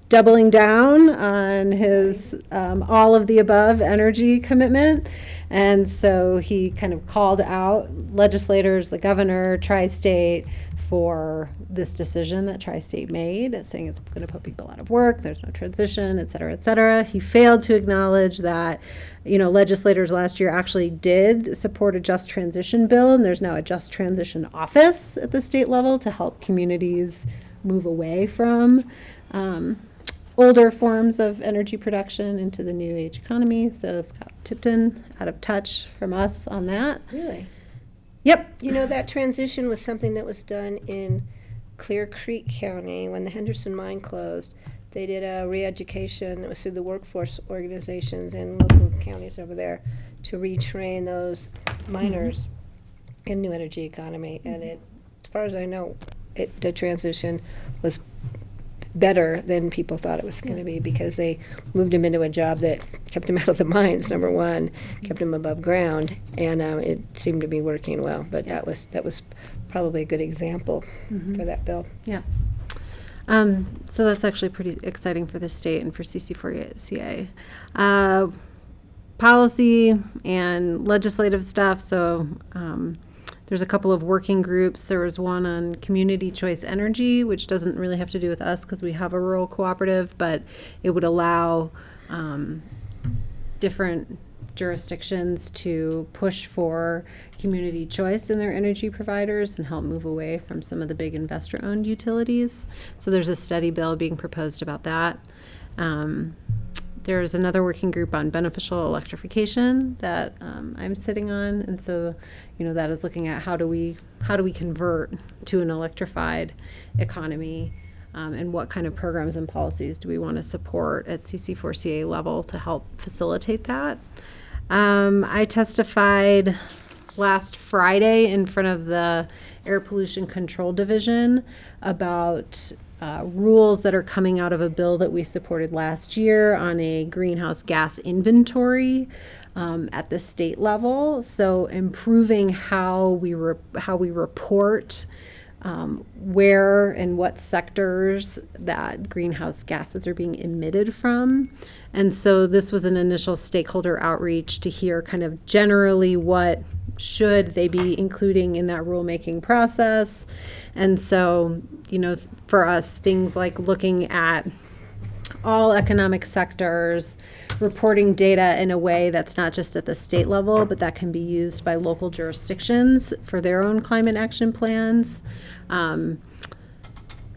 doubling down on his all of the above energy commitment. And so he kind of called out legislators, the governor, Tri-State, for this decision that Tri-State made, saying it's going to put people out of work, there's no transition, et cetera, et cetera. He failed to acknowledge that, legislators last year actually did support a just transition bill, and there's now a just transition office at the state level to help communities move away from older forms of energy production into the new age economy. So Scott Tipton, out of touch from us on that. Really? Yep. That transition was something that was done in Clear Creek County when the Henderson mine closed. They did a re-education. It was through the workforce organizations and local counties over there to retrain those miners in new energy economy. And as far as I know, the transition was better than people thought it was going to be, because they moved them into a job that kept them out of the mines, number one, kept them above ground, and it seemed to be working well. But that was probably a good example for that bill. Yeah. So that's actually pretty exciting for the state and for CC4CA. Policy and legislative stuff. So There's a couple of working groups. There was one on community choice energy, which doesn't really have to do with us because we have a rural cooperative, but it would allow different jurisdictions to push for community choice in their energy providers and help move away from some of the big investor-owned utilities. So there's a study bill being proposed about that. There's another working group on beneficial electrification that I'm sitting on, and so that is looking at how do we convert to an electrified economy, and what kind of programs and policies do we want to support at CC4CA level to help facilitate that. I testified last Friday in front of the Air Pollution Control Division about rules that are coming out of a bill that we supported last year on a greenhouse gas inventory at the state level. So improving how we report where and what sectors that greenhouse gases are being emitted from. And so this was an initial stakeholder outreach to hear kind of generally what should they be including in that rulemaking process. And so, for us, things like looking at all economic sectors, reporting data in a way that's not just at the state level, but that can be used by local jurisdictions for their own climate action plans.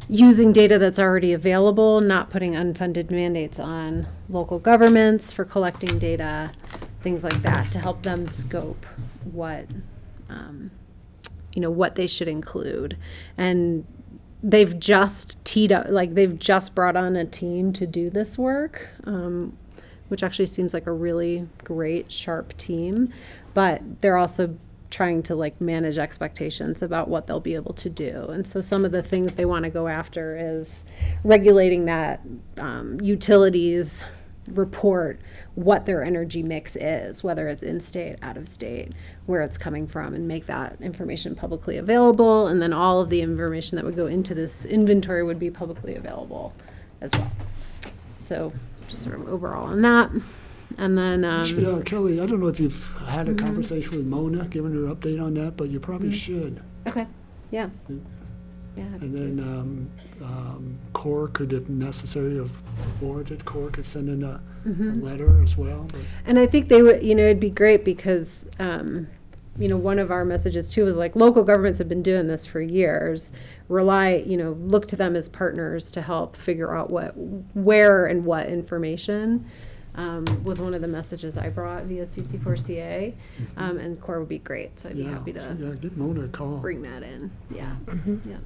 Using data that's already available, not putting unfunded mandates on local governments for collecting data, things like that, to help them scope what they should include. And they've just they've just brought on a team to do this work, which actually seems like a really great, sharp team. But they're also trying to manage expectations about what they'll be able to do. And so some of the things they want to go after is regulating that utilities report what their energy mix is, whether it's in-state, out-of-state, where it's coming from, and make that information publicly available. And then all of the information that would go into this inventory would be publicly available as well. So just sort of overall on that. And then Kelly, I don't know if you've had a conversation with Mona, given her update on that, but you probably should. Okay. Yeah. Yeah. And then CORE could, if necessary, or warranted, CORE could send in a letter as well. But. And I think they would, it'd be great because, one of our messages too was local governments have been doing this for years. Look to them as partners to help figure out where and what information. Was one of the messages I brought via CC4CA, and CORE would be great. So I'd be happy to give Mona a call. Bring that in. Yeah. Yeah.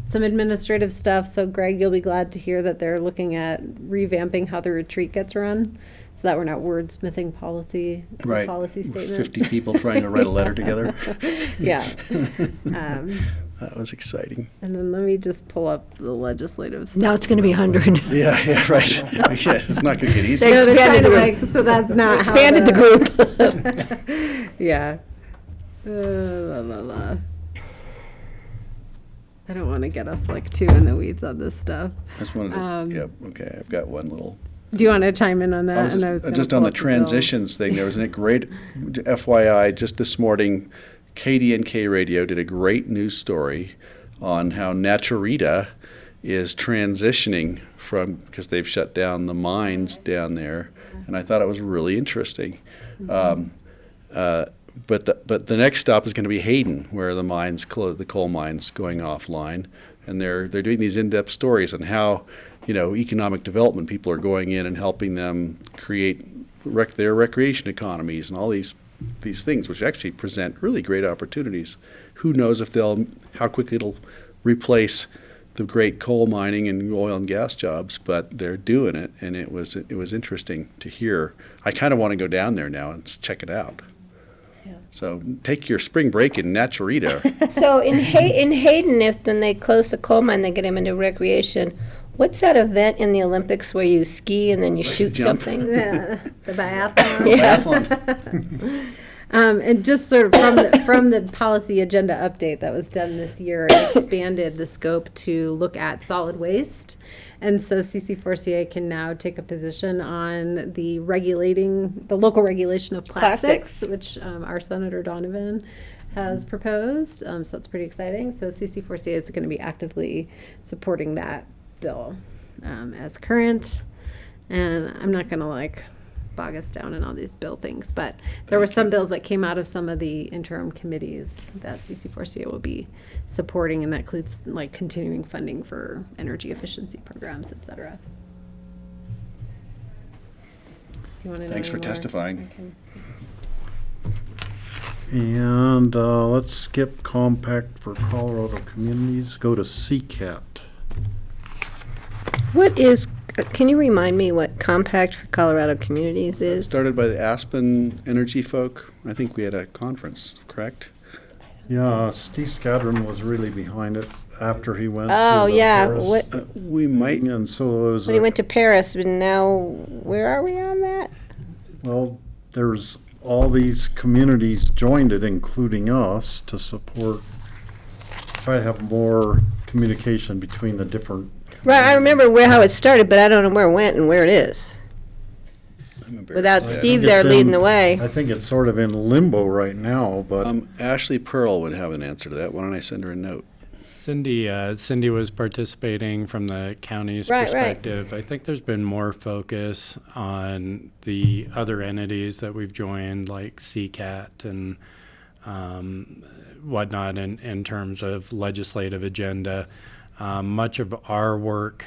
Some administrative stuff. So Greg, you'll be glad to hear that they're looking at revamping how the retreat gets run, so that we're not wordsmithing policy statement. 50 people trying to write a letter together. Yeah. That was exciting. And then let me just pull up the legislative stuff. Now it's going to be 100. Yeah, right. Yeah, it's not going to get easy. They expanded the group. So that's not expanded the group. Yeah. I don't want to get us too in the weeds on this stuff. I just wanted to, okay, I've got one little. Do you want to chime in on that? Just on the transitions thing, there was a great FYI just this morning. KDNK Radio did a great news story on how Naturita is transitioning because they've shut down the mines down there, and I thought it was really interesting. But the next stop is going to be Hayden, where the mines the coal mines going offline, and they're doing these in-depth stories on how economic development people are going in and helping them create their recreation economies and all these things, which actually present really great opportunities. Who knows how quickly it'll replace the great coal mining and oil and gas jobs, but they're doing it, and it was interesting to hear. I kind of want to go down there now and check it out. Yeah. So take your spring break in Naturita. So in Hayden, when they close the coal mine, they get them into recreation. What's that event in the Olympics where you ski and then you shoot something? Yeah, the biathlon. Yeah. And just sort of from the policy agenda update that was done this year, it expanded the scope to look at solid waste And so CC4CA can now take a position on the local regulation of plastics, which our Senator Donovan has proposed. So that's pretty exciting. So CC4CA is going to be actively supporting that bill as current. And I'm not going to bog us down in all these bill things, but there were some bills that came out of some of the interim committees that CC4CA will be supporting, and that includes continuing funding for energy efficiency programs, et cetera. Do you want to know Thanks for any more? testifying. And let's skip compact for Colorado communities, go to CCAT. Can you remind me what Compact for Colorado Communities is? Started by the Aspen Energy folk. I think we had a conference, correct? Yeah, Steve Skadron was really behind it after he went Oh, to the yeah. Paris We might. meeting, and so it was When he went to Paris, but now, where are we on that? well, there's all these communities joined it, including us, to try to have more communication between the different. Right, I remember how it started, but I don't know where it went and where it is. Without I Steve think there it's leading the way. I think it's sort of in limbo right now, but Ashley Pearl would have an answer to that. Why don't I send her a note? Cindy was participating from the county's Right, right. perspective. I think there's been more focus on the other entities that we've joined, like CCAT and whatnot, in terms of legislative agenda. Much of our work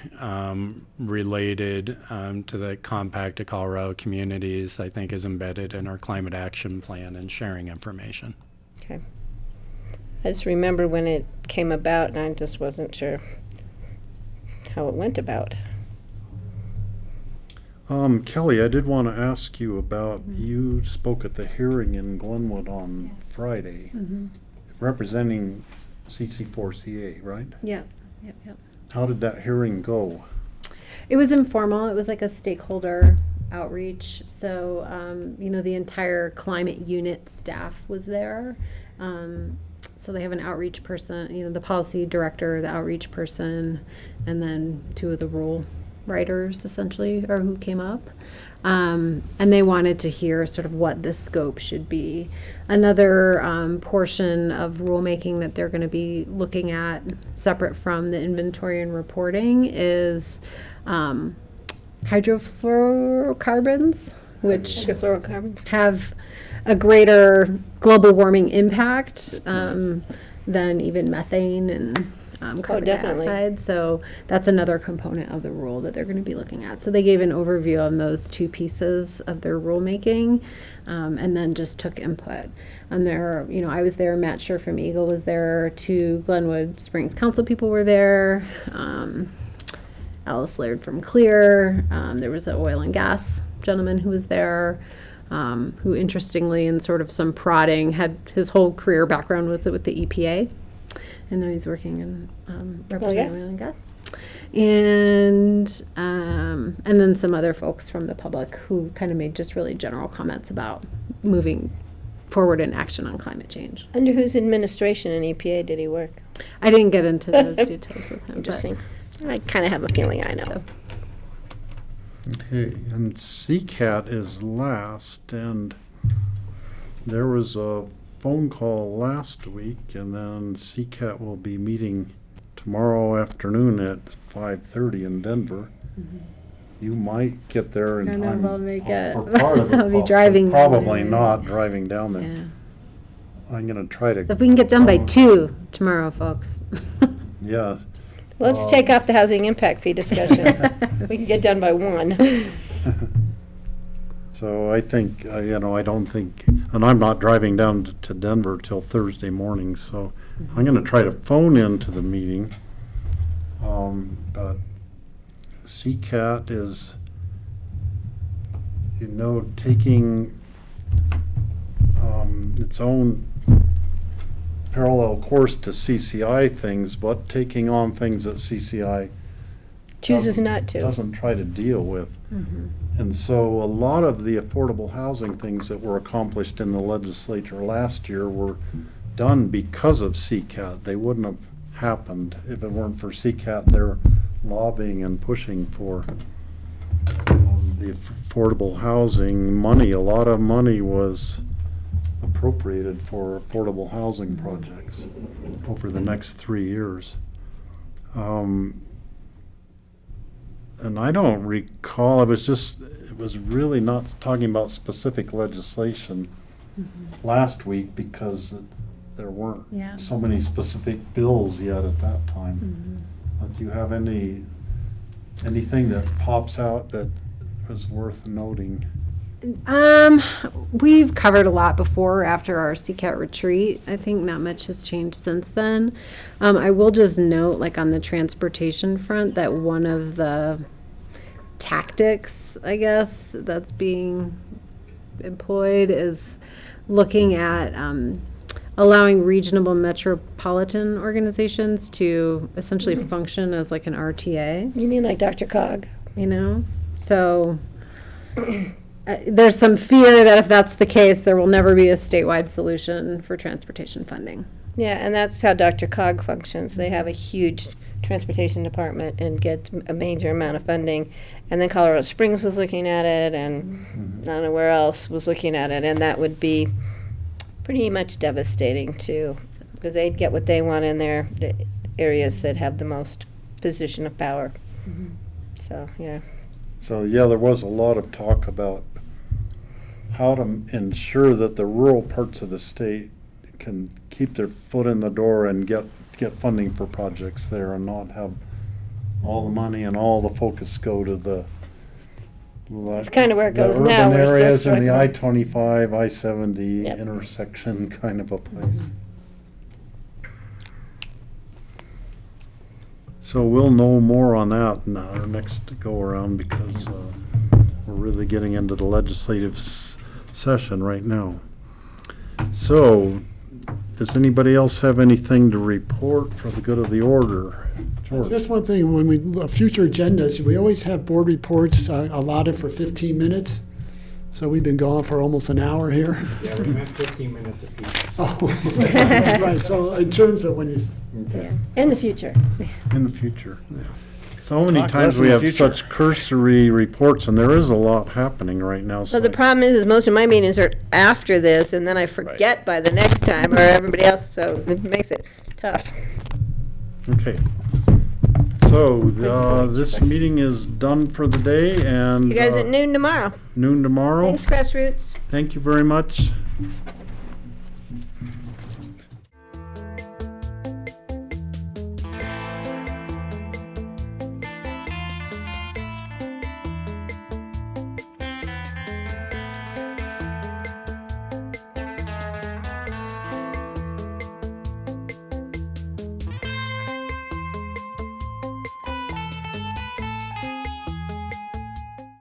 related to the Compact to Colorado Communities, I think, is embedded in our climate action plan and sharing information. Okay. I just remember when it came about, and I just wasn't sure how it went about. Kelly, I did want to ask you about, you spoke at the hearing in Glenwood on Friday, representing CC4CA, right? Yep. How did that hearing go? It was informal. It was like a stakeholder outreach. So, the entire climate unit staff was there. So they have an outreach person, the policy director, the outreach person, and then two of the rule writers, essentially, or who came up. And they wanted to hear sort of what the scope should be. Another portion of rulemaking that they're going to be looking at, separate from the inventory and reporting, is hydrofluorocarbons, which have a greater global warming impact than even methane and carbon definitely. dioxide. So that's another component of the rule that they're going to be looking at. So they gave an overview on those two pieces of their rulemaking, and then just took input. And there, I was there, Matt Scher from Eagle was there, two Glenwood Springs Council people were there, Alice Laird from Clear, there was an oil and gas gentleman who was there, who interestingly, in sort of some prodding, had his whole career background was with the EPA. And now he's working in representing oil and gas. And then some other folks from the public who kind of made just really general comments about moving forward in action on climate change. Under whose administration in EPA did he work? I didn't get into those details with him. Interesting. I kind of have a feeling I know. Okay, and CCAT is last, and there was a phone call last week, and then CCAT will be meeting tomorrow afternoon at 5:30 in Denver. You might get there in I don't know time if I'll make it. for part of it. I'll be possibly. driving down Probably there. not driving down there. Yeah. I'm gonna try to. So if we can get done by 2 tomorrow, folks. Yeah. Let's take off the housing impact fee discussion. We can get done by 1. So I think, I don't think, and I'm not driving down to Denver till Thursday morning, so I'm going to try to phone into the meeting. But CCAT is, taking its own parallel course to CCI things, but taking on things that CCI Chooses not to. doesn't try to deal with. And so a lot of the affordable housing things that were accomplished in the legislature last year were done because of CCAT. They wouldn't have happened if it weren't for CCAT. Their lobbying and pushing for the affordable housing money. A lot of money was appropriated for affordable housing projects over the next 3 years. And I don't recall, it was really not talking about specific legislation last week because there weren't Yeah. so many specific bills yet at that time. Do you have anything that pops out that is worth noting? We've covered a lot before after our CCAT retreat. I think not much has changed since then. I will just note, like on the transportation front, that one of the tactics, I guess, that's being employed is looking at allowing regional metropolitan organizations to essentially function as like an RTA. You mean like Dr. Cog? You know, so there's some fear that if that's the case, there will never be a statewide solution for transportation funding. Yeah, and that's how Dr. Cog functions. They have a huge transportation department and get a major amount of funding. And then Colorado Springs was looking at it, and I don't know where else was looking at it, and that would be pretty much devastating too, because they'd get what they want in the areas that have the most position of power. So, yeah. So, yeah, there was a lot of talk about how to ensure that the rural parts of the state can keep their foot in the door and get funding for projects there and not have all the money and all the focus go to the It's kind of where it the goes now. urban We're still areas and the struggling. I-25, I-70 Yep. intersection kind of a place. So we'll know more on that in our next go-around because we're really getting into the legislative session right now. So, does anybody else have anything to report for the good of the order? George? Just one thing, when we future agendas, we always have board reports allotted for 15 minutes. So we've been gone for almost an hour here. Yeah, we meant 15 minutes apiece. Oh, right. So in terms of when you, In the future. In the future. So many Talk times less in we the have future. such cursory reports, and there is a lot happening right now. So the problem is most of my meetings are after this, and then I forget by the next time, or everybody else, so it makes it tough. Okay. So, this meeting is done for the day, and You guys at noon tomorrow. noon tomorrow. Thanks, Grassroots. Thank you very much.